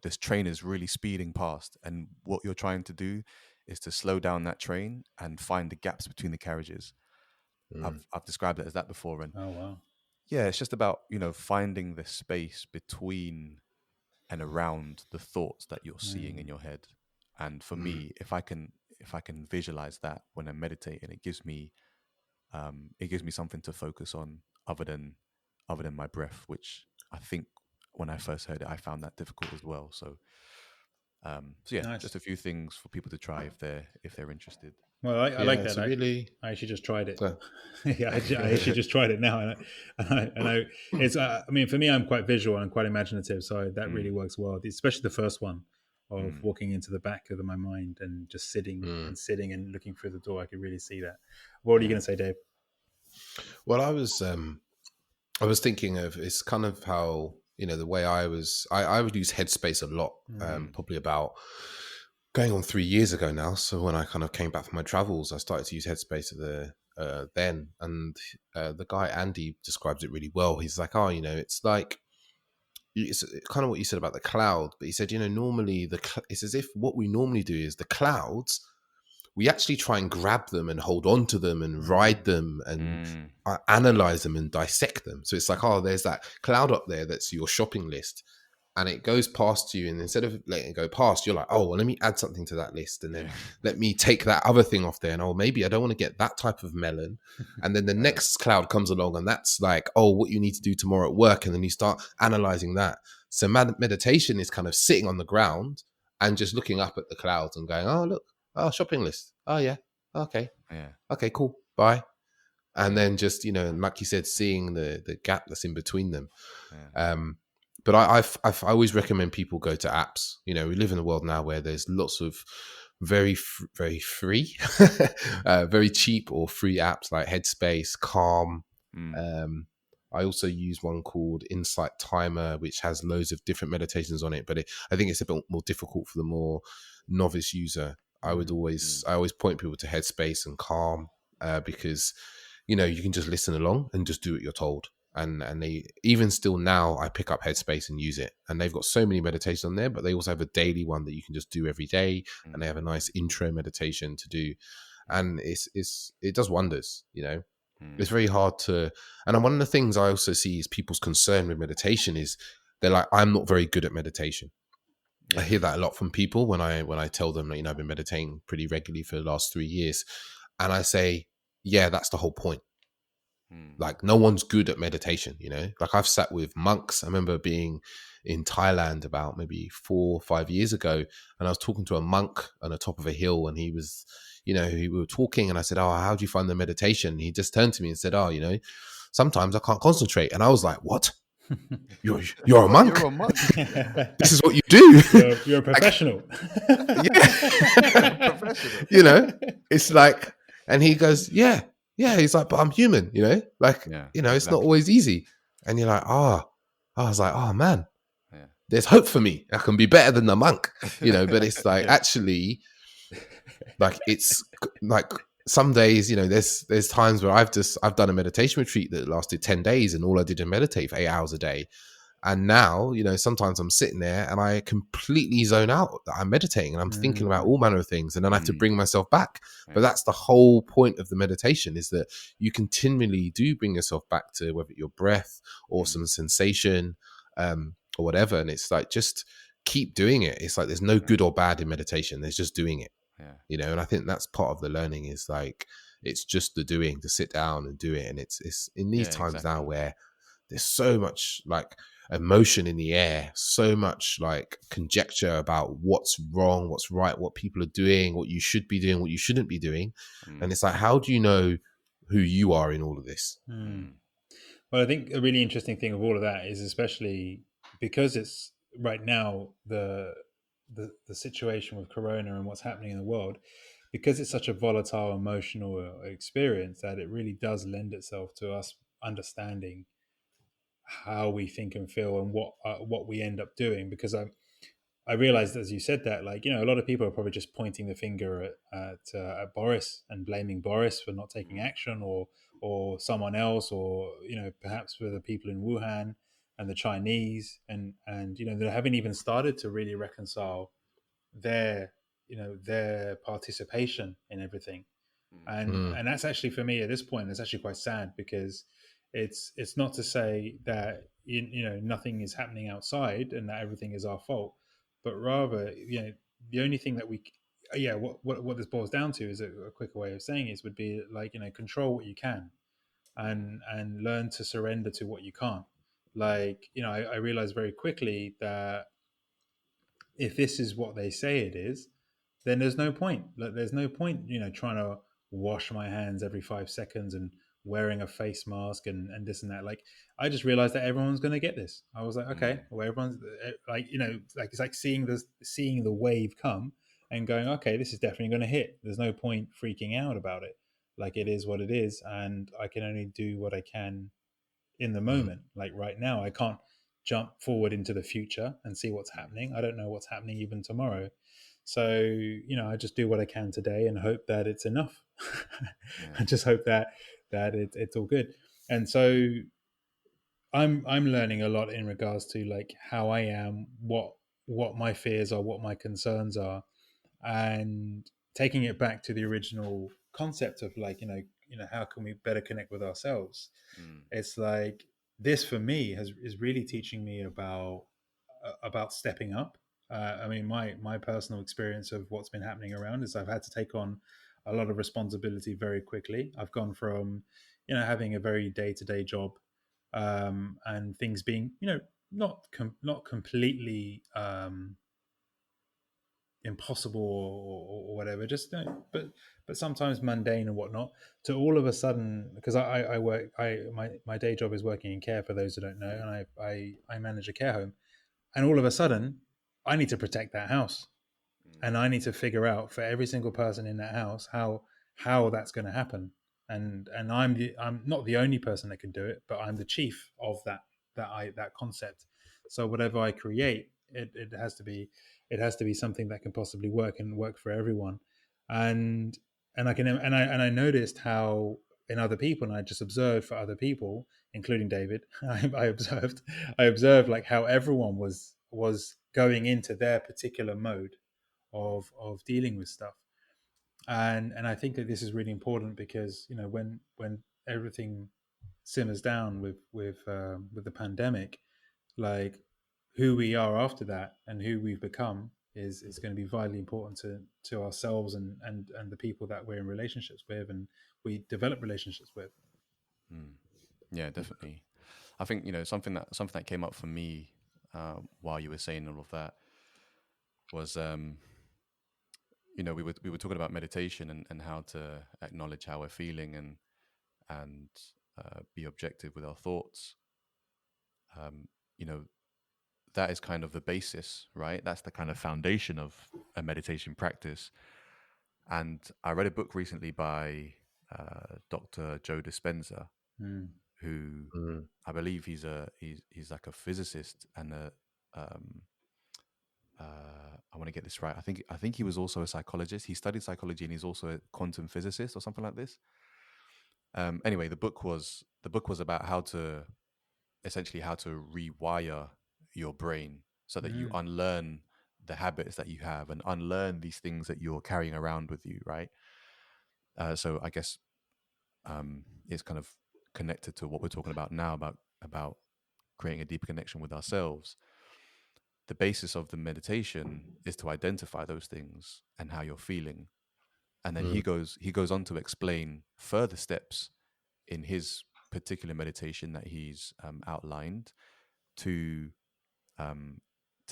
This train is really speeding past, and what you're trying to do is to slow down that train and find the gaps between the carriages. Mm, I've described it as that before, and Oh wow. yeah, it's just about finding the space between and around the thoughts that you're seeing in your head. And for me, if I can visualize that when I'm meditating, it gives me something to focus on other than my breath, which I think when I first heard it, I found that difficult as well. So yeah, Nice. just a few things for people to try if they're interested. Well, I like that. Really, I actually just tried it. uh, Yeah, I actually just tried it now, and it's. I mean, for me, I'm quite visual and quite imaginative, so that really works well. Especially the first one of walking into the back of my mind and just sitting and looking through the door. I could really see that. What are you going to say, Dave? well, I was thinking of, it's kind of how, the way I would use Headspace a lot, probably about going on 3 years ago now. So when I kind of came back from my travels, I started to use Headspace then, and the guy Andy describes it really well. He's like, it's like, it's kind of what you said about the cloud, but he said, normally it's as if what we normally do is the clouds, we actually try and grab them and hold on to them and ride them and analyze them and dissect them. So it's like, there's that cloud up there that's your shopping list, and it goes past you, and instead of letting it go past, you're like, let me add something to that list, and then let me take that other thing off there, and maybe I don't want to get that type of melon. And then the next cloud comes along, and that's like, what you need to do tomorrow at work, and then you start analyzing that. So meditation is kind of sitting on the ground and just looking up at the clouds and going, look, shopping list, yeah, okay, cool, bye. And then just, like you said, seeing the gap that's in between them. But I always recommend people go to apps. We live in a world now where there's lots of very free, very cheap or free apps like Headspace, Calm. I also use one called Insight Timer, which has loads of different meditations on it. But I think it's a bit more difficult for the more novice user. I always point people to Headspace and Calm because, you can just listen along and just do what you're told. And they, even still now, I pick up Headspace and use it, and they've got so many meditations on there, but they also have a daily one that you can just do every day, and they have a nice intro meditation to do, and it does wonders. It's very hard to, and one of the things I also see is people's concern with meditation is they're like, I'm not very good at meditation. I hear that a lot from people when I tell them that, I've been meditating pretty regularly for the last 3 years, and I say, yeah, that's the whole point. Like, no one's good at meditation, like I've sat with monks. I remember being in Thailand about maybe 4 or 5 years ago, and I was talking to a monk on the top of a hill, and he was, we were talking, and I said, how do you find the meditation? And he just turned to me and said, sometimes I can't concentrate. And I was like, what? You're a monk? You're a monk. This is what you do. You're a professional. Professional. It's like, and he goes, yeah, he's like, but I'm human, it's not always easy. And you're like, I was like, man, there's hope for me. I can be better than the monk, but it's like, actually, like, it's like some days, there's times where I've done a meditation retreat that lasted 10 days, and all I did was meditate for 8 hours a day. And now, sometimes I'm sitting there and I completely zone out. I'm meditating and I'm thinking about all manner of things, and then I have to bring myself back. But that's the whole point of the meditation, is that you continually do bring yourself back to whether your breath or some sensation or whatever. And it's like, just keep doing it. It's like, there's no good or bad in meditation. There's just doing it, and I think that's part of the learning, is like, it's just the doing, to sit down and do it. And it's in these times now where there's so much like emotion in the air, so much like conjecture about what's wrong, what's right, what people are doing, what you should be doing, what you shouldn't be doing. And it's like, how do you know who you are in all of this? Well, I think a really interesting thing of all of that is, especially because it's right now the situation with Corona and what's happening in the world, because it's such a volatile emotional experience, that it really does lend itself to us understanding how we think and feel and what we end up doing. Because I realized, as you said that, like, a lot of people are probably just pointing the finger at Boris and blaming Boris for not taking action, or someone else, or perhaps for the people in Wuhan and the Chinese, and they haven't even started to really reconcile their participation in everything. And that's actually, for me at this point, it's actually quite sad, because it's not to say that nothing is happening outside and that everything is our fault, but rather, the only thing that what this boils down to is a quicker way of saying it would be like, control what you can, and learn to surrender to what you can't. Like, I realized very quickly that if this is what they say it is, then there's no point. Like, there's no point, trying to wash my hands every 5 seconds and wearing a face mask and this and that. Like, I just realized that everyone's going to get this. I was like, okay, well, everyone's like, like, it's like seeing the wave come and going, okay, this is definitely going to hit. There's no point freaking out about it. Like, it is what it is, and I can only do what I can in the moment. Like, right now, I can't jump forward into the future and see what's happening. I don't know what's happening even tomorrow. So, I just do what I can today and hope that it's enough. I just hope that it's all good. And so I'm learning a lot in regards to like how I am, what my fears are, what my concerns are, and taking it back to the original concept of like, how can we better connect with ourselves. It's like, this for me is really teaching me about stepping up. I mean, my personal experience of what's been happening around is I've had to take on a lot of responsibility very quickly. I've gone from, having a very day-to-day job, and things being, not completely impossible or whatever, just but sometimes mundane and whatnot, to all of a sudden, because I work, my day job is working in care, for those who don't know, and I manage a care home, and all of a sudden I need to protect that house, and I need to figure out for every single person in that house how that's going to happen, and I'm not the only person that can do it, but I'm the chief of that concept. So whatever I create, it has to be something that can possibly work and work for everyone. And I noticed how in other people, and I just observed for other people, including David, I observed like how everyone was going into their particular mode of dealing with stuff. And I think that this is really important, because when everything simmers down with the pandemic, like, who we are after that and who we've become is going to be vitally important to ourselves and the people that we're in relationships with and we develop relationships with. Yeah, definitely. I think something that came up for me while you were saying all of that was we were talking about meditation and how to acknowledge how we're feeling and be objective with our thoughts. Um, you know that is kind of the basis, right? That's the kind of foundation of a meditation practice. And I read a book recently by Dr. Joe Dispenza, who I believe he's like a physicist and I want to get this right. I think he was also a psychologist. He studied psychology and he's also a quantum physicist or something like this. Anyway, the book was about how to rewire your brain so that you unlearn the habits that you have and unlearn these things that you're carrying around with you, right? So I guess it's kind of connected to what we're talking about now about creating a deeper connection with ourselves. The basis of the meditation is to identify those things and how you're feeling, and then he goes on to explain further steps in his particular meditation that he's outlined to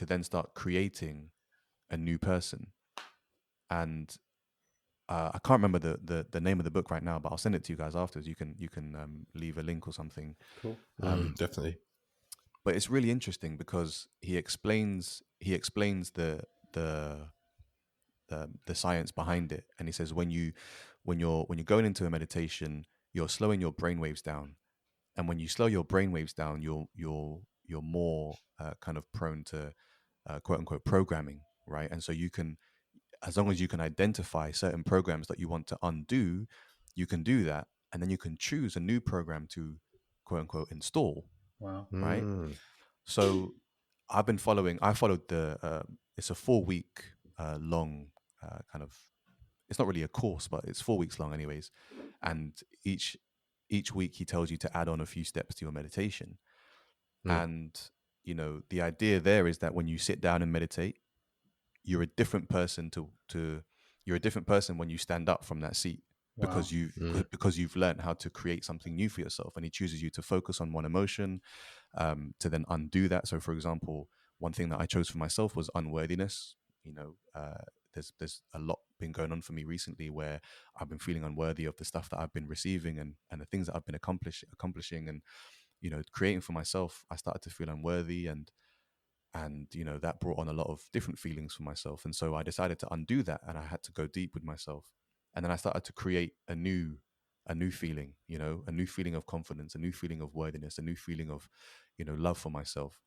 then start creating a new person. And I can't remember the name of the book right now, but I'll send it to you guys afterwards. You can leave a link or something. Cool. Definitely. But it's really interesting because he explains the science behind it, and he says when you're going into a meditation, you're slowing your brainwaves down, and when you slow your brainwaves down, you're more kind of prone to quote unquote programming, right? And so you can, as long as you can identify certain programs that you want to undo, you can do that, and then you can choose a new program to quote unquote install. Wow. Right. So I followed it's a 4-week long kind of, it's not really a course, but it's 4 weeks long anyways. And each week he tells you to add on a few steps to your meditation. And, you know, the idea there is that when you sit down and meditate, you're a different person you're a different person when you stand up from that seat, Wow. because you've learned how to create something new for yourself. And he chooses you to focus on one emotion, to then undo that. So, for example, one thing that I chose for myself was unworthiness. You know, there's a lot been going on for me recently where I've been feeling unworthy of the stuff that I've been receiving, and the things that I've been accomplishing, and, you know, creating for myself. I started to feel unworthy, and, you know, that brought on a lot of different feelings for myself. And so I decided to undo that, and I had to go deep with myself. And then I started to create a new feeling, you know, a new feeling of confidence, a new feeling of worthiness, a new feeling of, you know, love for myself.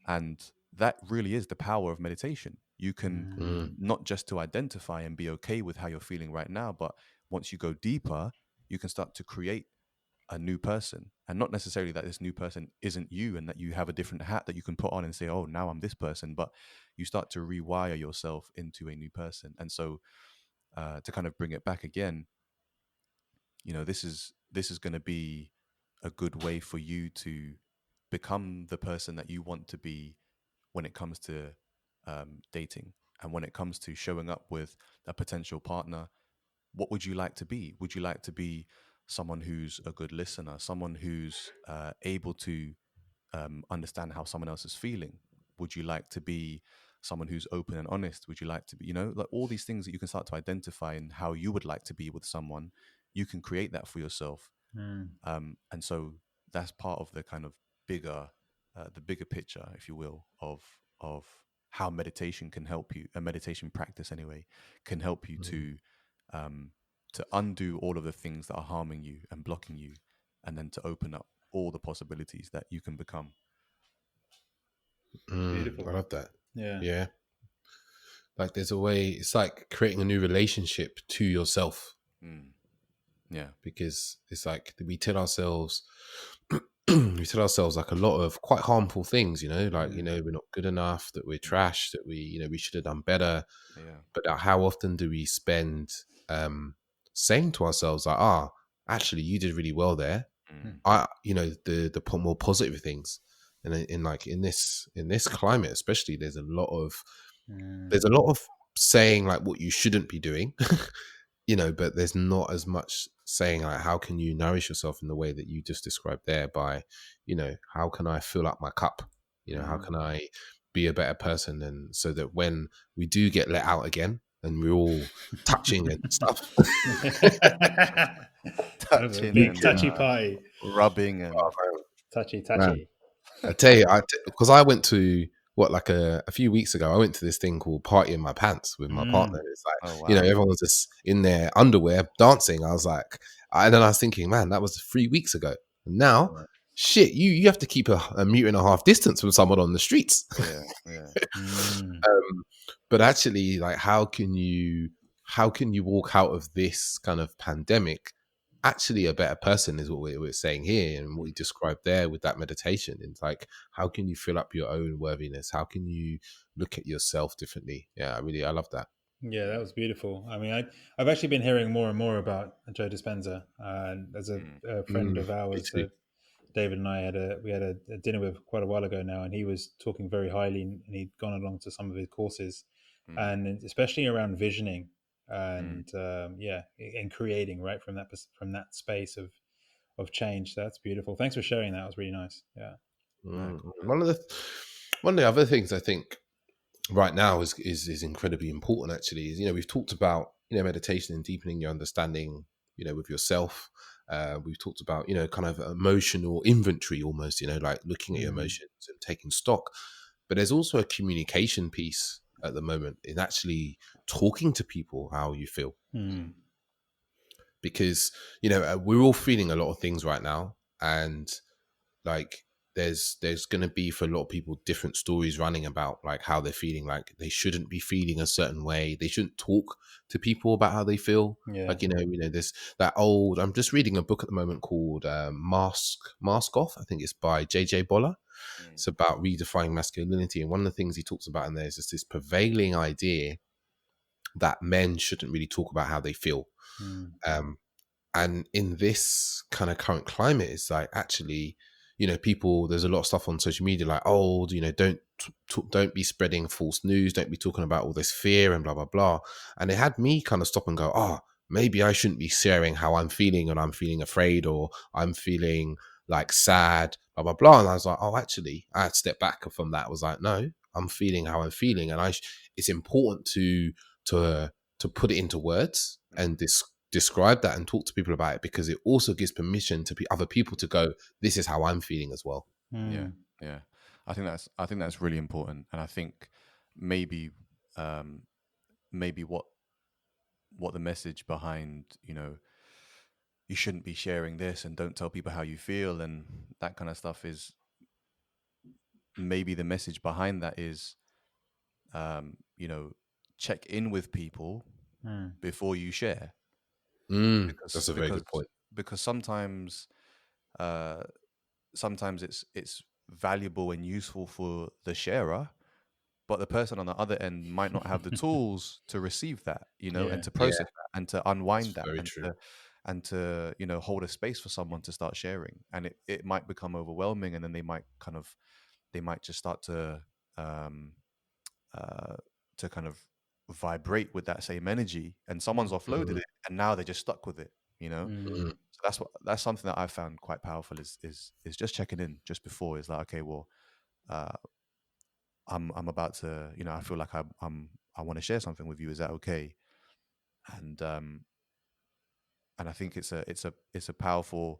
And that really is the power of meditation. You can not just to identify and be okay with how you're feeling right now, but once you go deeper, you can start to create a new person. And not necessarily that this new person isn't you and that you have a different hat that you can put on and say, oh, now I'm this person, but you start to rewire yourself into a new person. And so, to kind of bring it back again, you know, this is going to be a good way for you to become the person that you want to be when it comes to, dating, and when it comes to showing up with a potential partner. What would you like to be? Would you like to be someone who's a good listener, someone who's, able to, understand how someone else is feeling? Would you like to be someone who's open and honest? Would you like to be, you know, like all these things that you can start to identify and how you would like to be with someone, you can create that for yourself. And so that's part of the kind of bigger, the bigger picture, if you will, of how meditation can help you. A meditation practice, anyway, can help you um, to undo all of the things that are harming you and blocking you, and then to open up all the possibilities that you can become. Beautiful. I love that. Yeah. Yeah. Like there's a way, it's like creating a new relationship to yourself, Yeah. because it's like we tell ourselves, like a lot of quite harmful things, you know, like, you know, we're not good enough, that we're trash, that we, you know, we should have done better. Yeah. But how often do we spend saying to ourselves like, actually you did really well there. You know, the more positive things. And in this climate especially, there's a lot of saying like what you shouldn't be doing. You know, but there's not as much saying like, how can you nourish yourself in the way that you just described there, by, you know, how can I fill up my cup? You know, how can I be a better person? And so that when we do get let out again and we're all touching and stuff, Touching big and touchy party. rubbing and Touchy. man, I tell you, because I went to like a few weeks ago, I went to this thing called Party in My Pants with my partner. It's like, oh, wow. you know, everyone was just in their underwear dancing. I was like, and then I was thinking, man, that was 3 weeks ago. And now, shit, you have to keep a meter and a half distance from someone on the streets. But actually, like, how can you walk out of this kind of pandemic actually a better person, is what we're saying here, and what you described there with that meditation. It's like, how can you fill up your own worthiness? How can you look at yourself differently? Yeah, I love that. Yeah, that was beautiful. I mean, I've actually been hearing more and more about Joe Dispenza, as a friend of ours that David and I had a dinner with quite a while ago now, and he was talking very highly, and he'd gone along to some of his courses, and especially around visioning and and creating, right, from that space of change. That's beautiful. Thanks for sharing that. It was really nice. Yeah. One of the other things I think right now is incredibly important, actually, is, you know, we've talked about, you know, meditation and deepening your understanding, you know, with yourself. We've talked about, you know, kind of emotional inventory almost, you know, like looking at your emotions and taking stock. But there's also a communication piece at the moment in actually talking to people how you feel. Because, you know, we're all feeling a lot of things right now, and like there's going to be, for a lot of people, different stories running about like how they're feeling. Like they shouldn't be feeling a certain way, they shouldn't talk to people about how they feel. Like, you know, there's that old, I'm just reading a book at the moment called Mask Off. I think it's by JJ Boller. It's about redefining masculinity, and one of the things he talks about in there is just this prevailing idea that men shouldn't really talk about how they feel. And in this kind of current climate, it's like, actually, people, there's a lot of stuff on social media like, oh, don't be spreading false news, don't be talking about all this fear and blah blah blah. And it had me kind of stop and go, oh, maybe I shouldn't be sharing how I'm feeling, and I'm feeling afraid, or I'm feeling like sad, blah blah blah. And I was like, oh, actually, I had to step back from that. I was like, no, I'm feeling how I'm feeling, and it's important to put it into words and describe that and talk to people about it, because it also gives permission to other people to go, this is how I'm feeling as well. Yeah, yeah. I think that's really important, and I think maybe maybe what the message behind, you shouldn't be sharing this and don't tell people how you feel and that kind of stuff is, maybe the message behind that is, you know, check in with people before you share, That's a very good point. because sometimes it's valuable and useful for the sharer, but the person on the other end might not have the tools to receive that, and to process that and to unwind that, Very and true. to hold a space for someone to start sharing, and it might become overwhelming, and then they might just start um to kind of vibrate with that same energy, and someone's offloaded it, and now they're just stuck with it. Mm. So that's something that I found quite powerful, is just checking in just before. Is like, okay, well, uh, I'm about to, I feel like I want to share something with you. Is that okay? And I think it's a powerful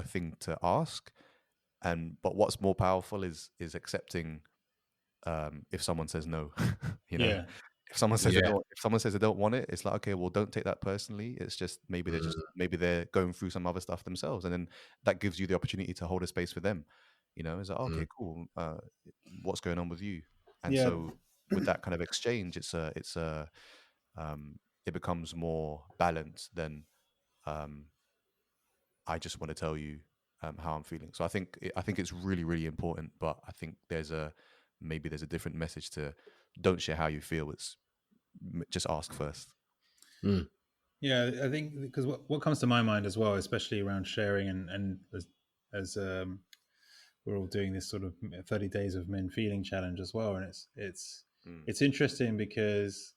thing to ask. But what's more powerful is accepting, if someone says no. you know, Yeah. if someone says Yeah. if someone says they don't want it, it's like, okay, well, don't take that personally. It's just maybe they're going through some other stuff themselves, and then that gives you the opportunity to hold a space for them. It's like, okay, cool. What's going on with you? And Yeah. so with that kind of exchange, it becomes more balanced than, um, I just want to tell you, how I'm feeling. So I think it's really, really important. But I think maybe there's a different message to, don't share how you feel. It's just ask first. Mm. Yeah, I think because what comes to my mind as well, especially around sharing, and as we're all doing this sort of 30 days of men feeling challenge as well, and it's interesting because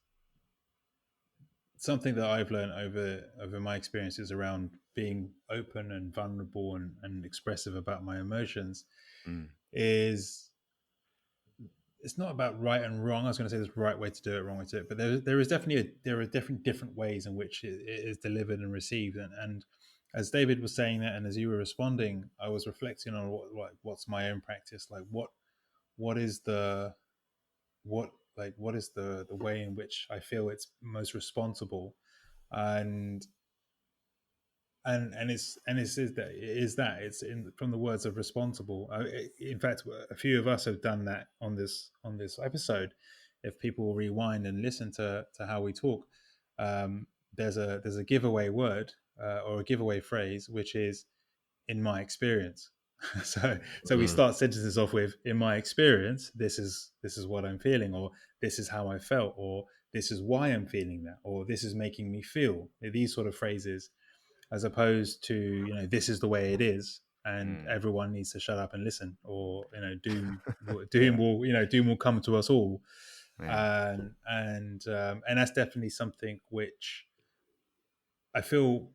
something that I've learned over my experiences around being open and vulnerable and expressive about my emotions Mm. is, it's not about right and wrong. I was going to say there's right way to do it, wrong way to do it, but there is definitely there are different ways in which it is delivered and received. And as David was saying that, and as you were responding, I was reflecting on what's my own practice, like what is the what is the way in which I feel it's most responsible, and it's in from the words of responsible. In fact, a few of us have done that on this episode. If people rewind and listen to how we talk, there's a giveaway word, or a giveaway phrase, which is in my experience. So we start sentences off with, in my experience, this is what I'm feeling, or this is how I felt, or this is why I'm feeling that, or this is making me feel. These sort of phrases, as opposed to, this is the way it is and everyone needs to shut up and listen, or doom Yeah. will come to us all. Yeah. And that's definitely something which I feel,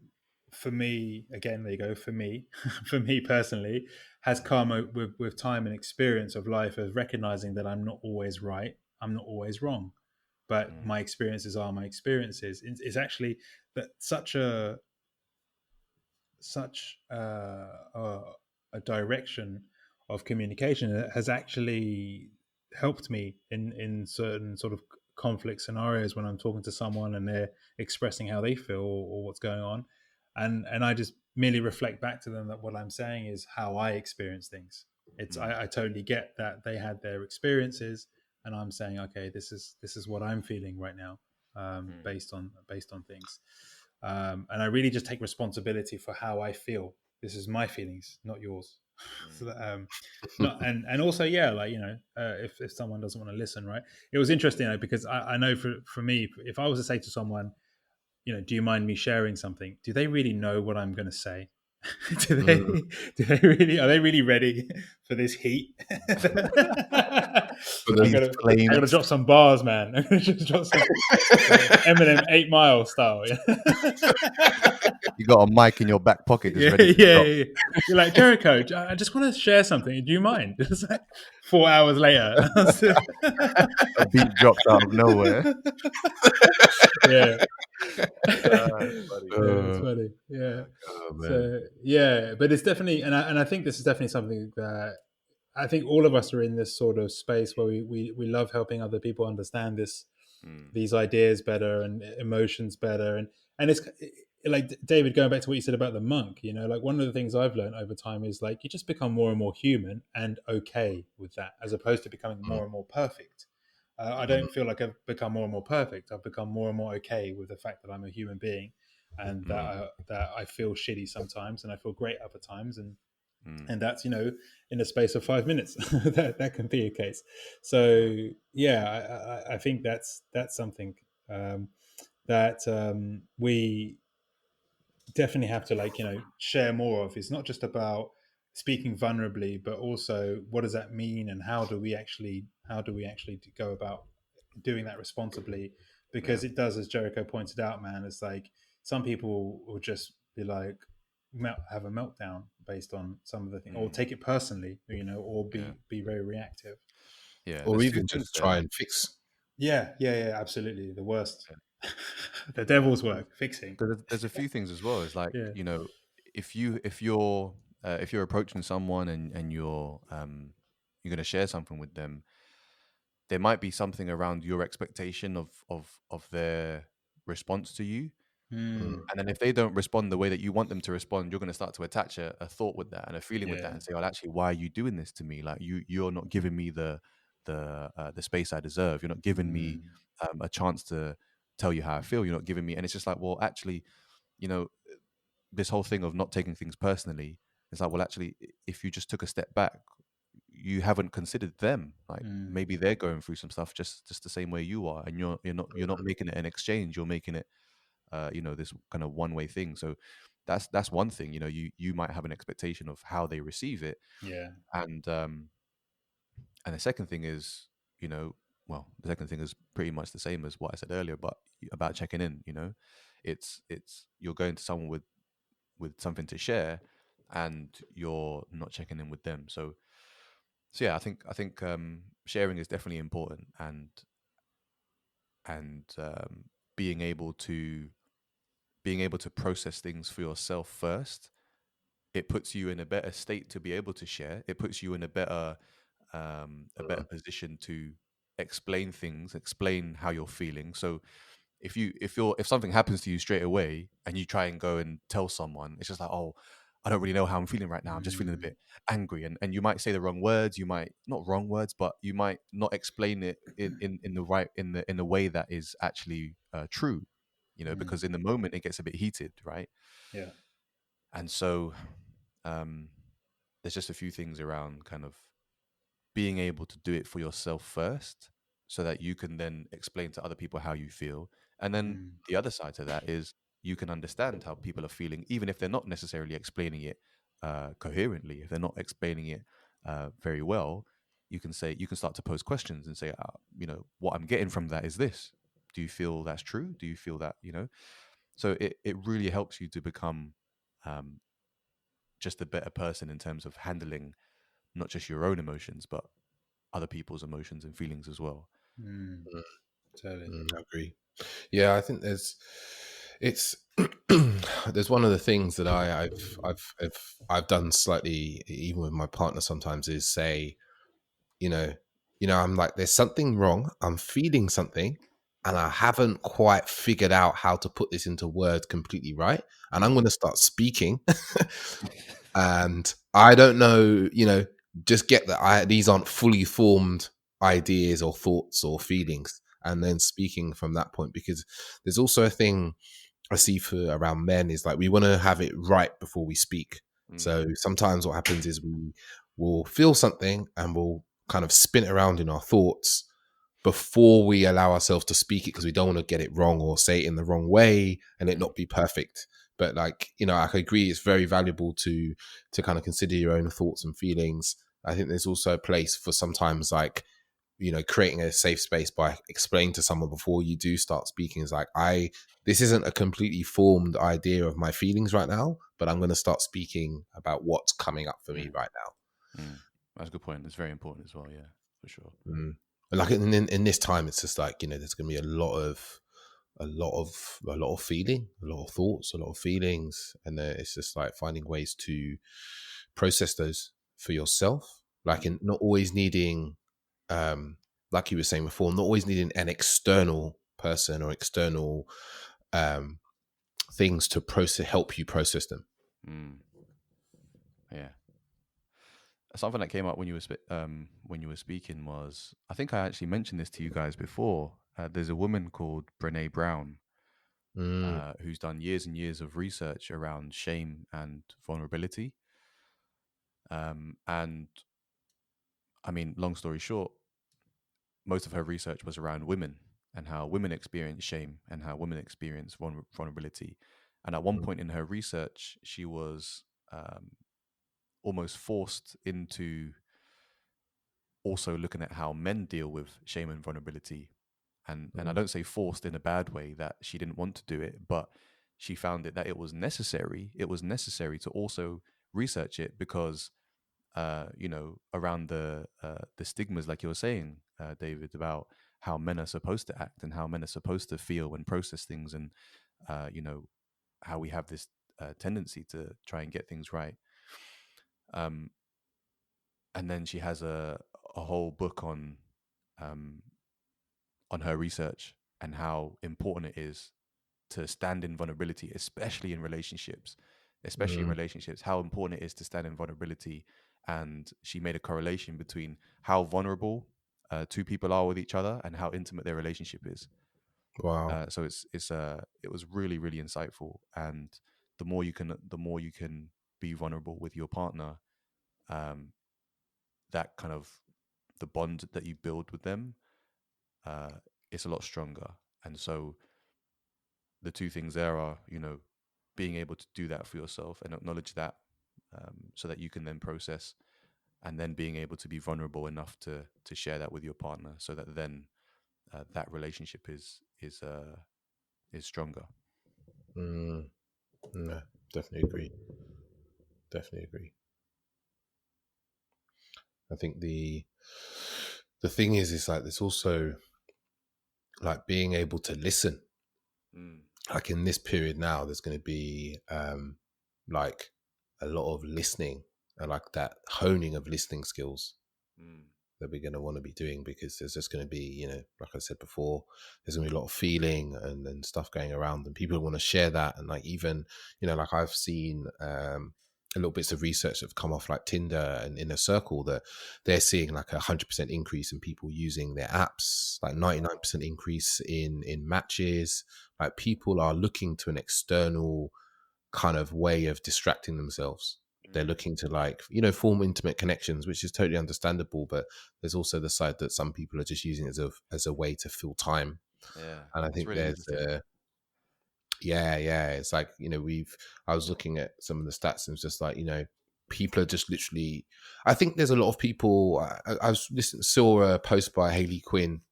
for me, again, there you go, for me for me personally, has come with time and experience of life, of recognizing that I'm not always right, I'm not always wrong, but my experiences are my experiences. It's actually that such a direction of communication that has actually helped me in certain sort of conflict scenarios when I'm talking to someone and they're expressing how they feel, or what's going on, and I just merely reflect back to them that what I'm saying is how I experience things. I totally get that they had their experiences, and I'm saying, okay, this is what I'm feeling right now, based on things. And I really just take responsibility for how I feel. This is my feelings, not yours. So that, not and also, yeah, like, if someone doesn't want to listen, right? It was interesting, because I know for me, if I was to say to someone, do you mind me sharing something? Do they really know what I'm going to say? do they really, are they really ready for this heat? For I'm these gonna flames. drop some bars, man. I'm gonna just drop some Eminem 8 Mile style. You got a mic in your back pocket, just Yeah, ready to drop. yeah. You're like, Jericho, I just want to share something. Do you mind? It's like 4 hours later. A beat drops out of nowhere. Yeah. That's funny. Yeah, it's funny. Yeah. Oh, man. So yeah, but it's definitely, and I think this is definitely something that I think all of us are in this sort of space where we love helping other people understand these ideas better and emotions better, and it's like, David, going back to what you said about the monk, you know, like one of the things I've learned over time is like you just become more and more human and okay with that, as opposed to becoming more and more perfect. I don't feel like I've become more and more perfect. I've become more and more okay with the fact that I'm a human being, and that I feel shitty sometimes and I feel great other times, and that's, you know, in the space of 5 minutes. that can be a case. So yeah, I think that's something that we definitely have to, like, you know, share more of. It's not just about speaking vulnerably, but also what does that mean, and how do we actually go about doing that responsibly? Because it does, as Jericho pointed out, man, it's like some people will just be like have a meltdown based on some of the things, or take it personally, you know, or be very reactive. Yeah, Or there's two even things just there. try and fix. Yeah, absolutely. The worst. The devil's work, fixing. There's a few things as well. It's like, Yeah. you know, if you're approaching someone and you're going to share something with them, there might be something around your expectation of their response to you. Mm, And then if they don't respond the way that you want them to respond, you're going to start to attach a thought with that and a feeling with that, yeah. and say, "Oh, actually, why are you doing this to me? Like you're not giving me the space I deserve. You're not giving me Mm, a chance to tell you how I feel. You're not giving me." And it's just like, well, actually, you know, this whole thing of not taking things personally. It's like, well, actually, if you just took a step back, you haven't considered them. Like mm, maybe they're going through some stuff just the same way you are, and you're not making it an exchange. You're making it this kind of one way thing. So that's one thing. You know, you might have an expectation of how they receive it, yeah. and the second thing is, the second thing is pretty much the same as what I said earlier, but about checking in. You know, it's you're going to someone with something to share, and you're not checking in with them. So yeah, I think sharing is definitely important, and being able to process things for yourself first. It puts you in a better state to be able to share. It puts you in a better position to explain how you're feeling. So if something happens to you straight away and you try and go and tell someone, it's just like, oh, I don't really know how I'm feeling right now. I'm just feeling a Mm, bit angry, and you might say the wrong words. You might not wrong words, but you might not explain it in the right in the way that is actually true. mm, Because in the moment it gets a bit heated, right? yeah. And so um, there's just a few things around kind of being able to do it for yourself first, so that you can then explain to other people how you feel. And then Mm, the other side to that is you can understand how people are feeling, even if they're not necessarily explaining it coherently, if they're not explaining it very well. You can start to pose questions and say, what I'm getting from that is this. Do you feel that's true? Do you feel that, So it really helps you to become um, just a better person in terms of handling not just your own emotions, but other people's emotions and feelings as well. mm, totally. I agree. Yeah, I think it's there's one of the things that I've done slightly, even with my partner sometimes, is say, you know, I'm like, there's something wrong. I'm feeling something, and I haven't quite figured out how to put this into words completely right. And I'm going to start speaking, and I don't know, just get that these aren't fully formed ideas or thoughts or feelings, and then speaking from that point, because there's also a thing I see for around men is like we want to have it right before we speak. So sometimes what happens is we will feel something and we'll kind of spin it around in our thoughts before we allow ourselves to speak it, because we don't want to get it wrong or say it in the wrong way and it not be perfect. But like, you know, I agree it's very valuable to kind of consider your own thoughts and feelings. I think there's also a place for sometimes like, you know, creating a safe space by explaining to someone before you do start speaking is like, this isn't a completely formed idea of my feelings right now, but I'm going to start speaking about what's coming up for me right now. That's a good point. It's very important as well. Yeah, for sure. And like in this time, it's just like, you know, there's going to be a lot of feeling, a lot of thoughts, a lot of feelings, and it's just like finding ways to process those for yourself, like in not always needing, like you were saying before, not always needing an external person or external things to help you process them. Yeah. Something that came up when you were speaking was, I think I actually mentioned this to you guys before. There's a woman called Brene Brown who's done years and years of research around shame and vulnerability. And I mean, long story short, most of her research was around women and how women experience shame and how women experience vulnerability. And at one point in her research, she was almost forced into also looking at how men deal with shame and vulnerability. And I don't say forced in a bad way, that she didn't want to do it, but she found that it was necessary. It was necessary to also research it because, you know, around the stigmas, like you were saying, David, about how men are supposed to act and how men are supposed to feel and process things, and you know, how we have this tendency to try and get things right. And then she has a whole book on her research and how important it is to stand in vulnerability, especially in relationships, how important it is to stand in vulnerability. And she made a correlation between how vulnerable two people are with each other and how intimate their relationship is. Wow. So it was really, really insightful. And the more you can be vulnerable with your partner, that kind of the bond that you build with them, it's a lot stronger. And so the two things there are, you know, being able to do that for yourself and acknowledge that, so that you can then process, and then being able to be vulnerable enough to share that with your partner, so that then that relationship is stronger. No, definitely agree. I think the thing is like there's also like being able to listen. Like in this period now, there's going to be like a lot of listening and like that honing of listening skills that we're going to want to be doing, because there's just going to be, you know, like I said before, there's going to be a lot of feeling and stuff going around, and people want to share that. And like, even, you know, like I've seen a little bits of research that have come off like Tinder and Inner Circle, that they're seeing like 100% increase in people using their apps, like 99% increase in matches. Like people are looking to an external kind of way of distracting themselves. They're looking to, like, you know, form intimate connections, which is totally understandable. But there's also the side that some people are just using it as a way to fill time. Yeah, And I think really there's it's like, you know, I was looking at some of the stats and it's just like, you know, people are just literally, I think there's a lot of people, saw a post by Hayley Quinn,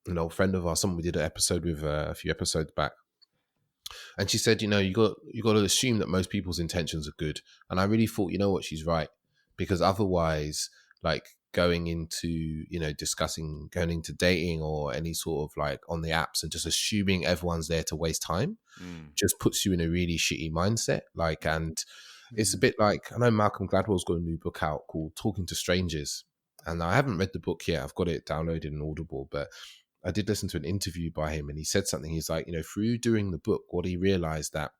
an old friend of ours, someone we did an episode with a few episodes back. And she said, you know, you got to assume that most people's intentions are good. And I really thought, you know what, she's right. Because otherwise, like, going into, you know, going into dating or any sort of like on the apps and just assuming everyone's there to waste time just puts you in a really shitty mindset. Like, and it's a bit like, I know Malcolm Gladwell's got a new book out called Talking to Strangers. And I haven't read the book yet. I've got it downloaded in Audible, but I did listen to an interview by him, and he said something. He's like, you know, through doing the book, what he realized that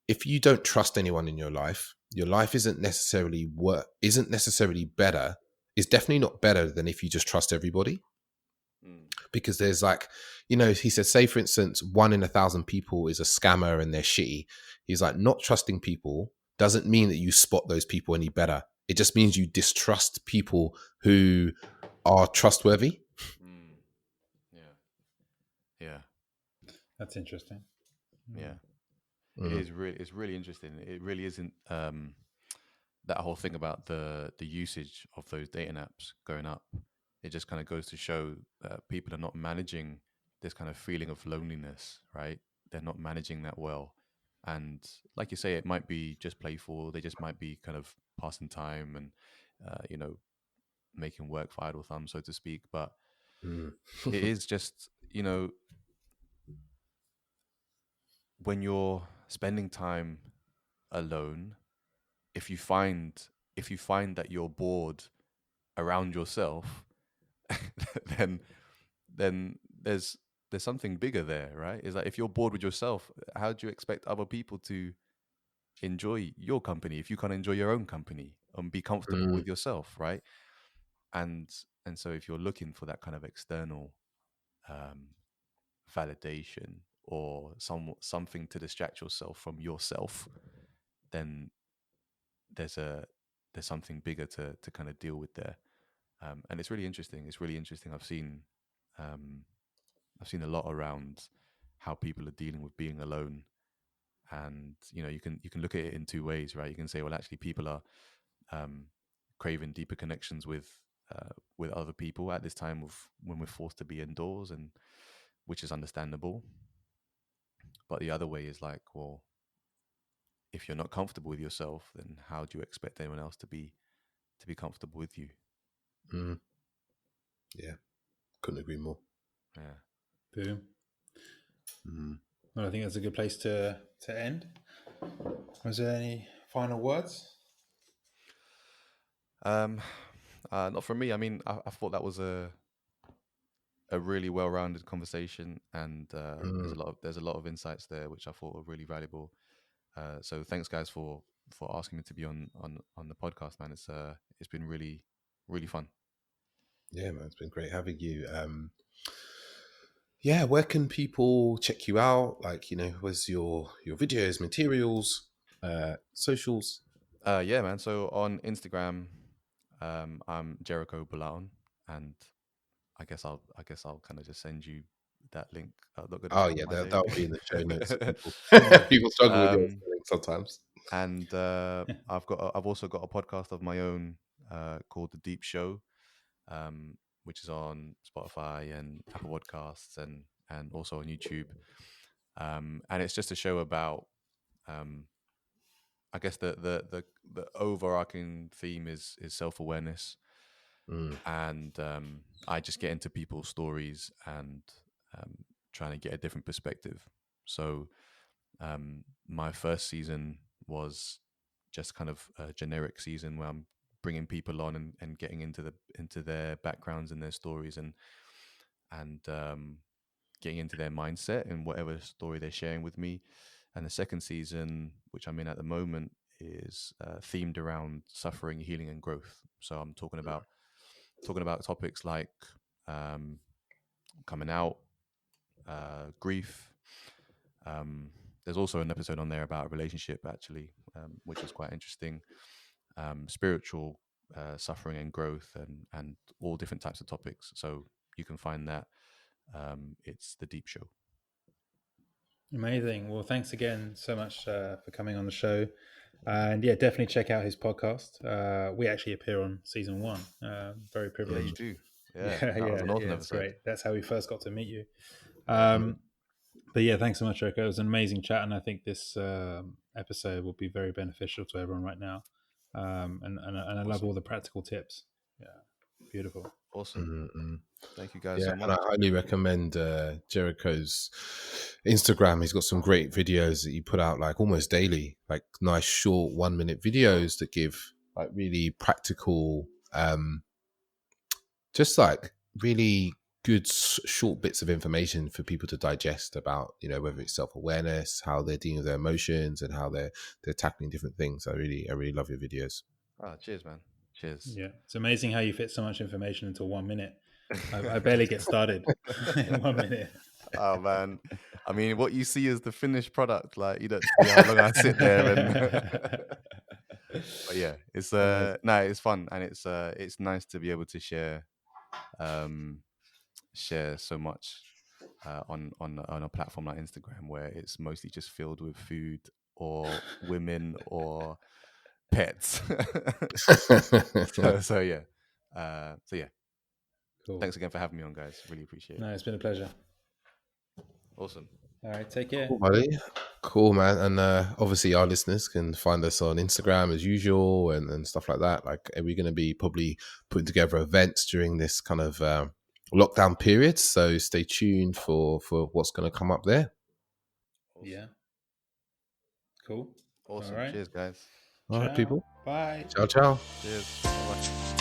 if you don't trust anyone in your life isn't necessarily better. It's definitely not better than if you just trust everybody. Because there's like, you know, he said, say for instance, 1 in 1,000 people is a scammer and they're shitty. He's like, not trusting people doesn't mean that you spot those people any better. It just means you distrust people who are trustworthy. Yeah. That's interesting. Yeah. It's really interesting. It really isn't that whole thing about the usage of those dating apps going up. It just kind of goes to show that people are not managing this kind of feeling of loneliness, right? They're not managing that well. And like you say, it might be just playful. They just might be kind of passing time and, you know, making work for idle thumbs, so to speak. But Mm. it is just, you know, when you're spending time alone, if you find that you're bored around yourself, then there's something bigger there, right? Is that if you're bored with yourself, how do you expect other people to enjoy your company if you can't enjoy your own company and be comfortable Mm. with yourself, right? And so if you're looking for that kind of external um, validation or something to distract yourself from yourself, then there's a there's something bigger to kind of deal with there. And it's really interesting. It's really interesting. Um, I've seen a lot around how people are dealing with being alone, and you know, you can look at it in two ways, right? You can say, well, actually, people are um, craving deeper connections with other people at this time of when we're forced to be indoors, and which is understandable. But the other way is like, well, if you're not comfortable with yourself, then how do you expect anyone else to be comfortable with you? Mm. Yeah, couldn't agree more. Yeah. Boom. Mm. Well, I think that's a good place to end. Was there any final words? Not for me. I mean, I thought that was a really well-rounded conversation, and Mm. there's a lot of insights there which I thought were really valuable. So thanks, guys, for asking me to be on the podcast, man. It's been really really fun. Yeah, man, it's been great having you. Yeah, where can people check you out? Like, you know, where's your videos, materials, socials? Yeah, man. So on Instagram, I'm Jericho Bulaon, and I guess I'll kind of just send you that link. I'm not going to Oh spell yeah, my name. that'll be in the show notes for people. Yeah. People struggle with your um, spelling sometimes. and I've also got a podcast of my own called The Deep Show, um, which is on Spotify and Apple Podcasts and also on YouTube. And it's just a show about, um, I guess the overarching theme is self awareness, Mm. and I just get into people's stories and um, trying to get a different perspective. So my first season was just kind of a generic season where I'm bringing people on and getting into their backgrounds and their stories and getting into their mindset and whatever story they're sharing with me. And the second season, which I'm in at the moment, is themed around suffering, healing, and growth. So I'm talking about topics like um, coming out, grief. There's also an episode on there about a relationship, actually, which is quite interesting. Spiritual suffering and growth, and all different types of topics. So you can find that. It's The Deep Show. Amazing. Well, thanks again so much for coming on the show. And yeah, definitely check out his podcast. We actually appear on season 1. Very Yeah, you privileged. do. Yeah, Yeah, that was an awesome it's episode. great. That's how we first got to meet you. Yeah. But yeah, thanks so much, Jericho. It was an amazing chat, and I think this episode will be very beneficial to everyone right now. And I love Awesome. all the practical tips. Yeah, beautiful. Awesome. Mm-mm. Thank you guys Yeah, so and I much. highly recommend Jericho's Instagram. He's got some great videos that he put out like almost daily, like nice short 1 minute videos that give like really practical, just like really good short bits of information for people to digest about, you know, whether it's self-awareness, how they're dealing with their emotions, and how they're tackling different things. I really love your videos. Ah, cheers, man. Cheers. Yeah, it's amazing how you fit so much information into 1 minute. I barely get started in 1 minute. Oh man, I mean, what you see is the finished product. Like, you don't see how long I sit there and. But yeah, it's Amazing. no, it's fun, and it's nice to be able to share so much on a platform like Instagram, where it's mostly just filled with food or women or pets. so yeah. Cool. Thanks again for having me on, guys. Really appreciate it. No, it's been a pleasure. Awesome. All right, take care. Cool, buddy. Cool, man. And obviously our listeners can find us on Instagram as usual and stuff like that. Like, we're going to be probably putting together events during this kind of lockdown period. So stay tuned for what's going to come up there. Awesome. Yeah. Cool. Awesome. All right. Cheers, guys. All right, people. Bye. Ciao, ciao. Cheers. Bye-bye.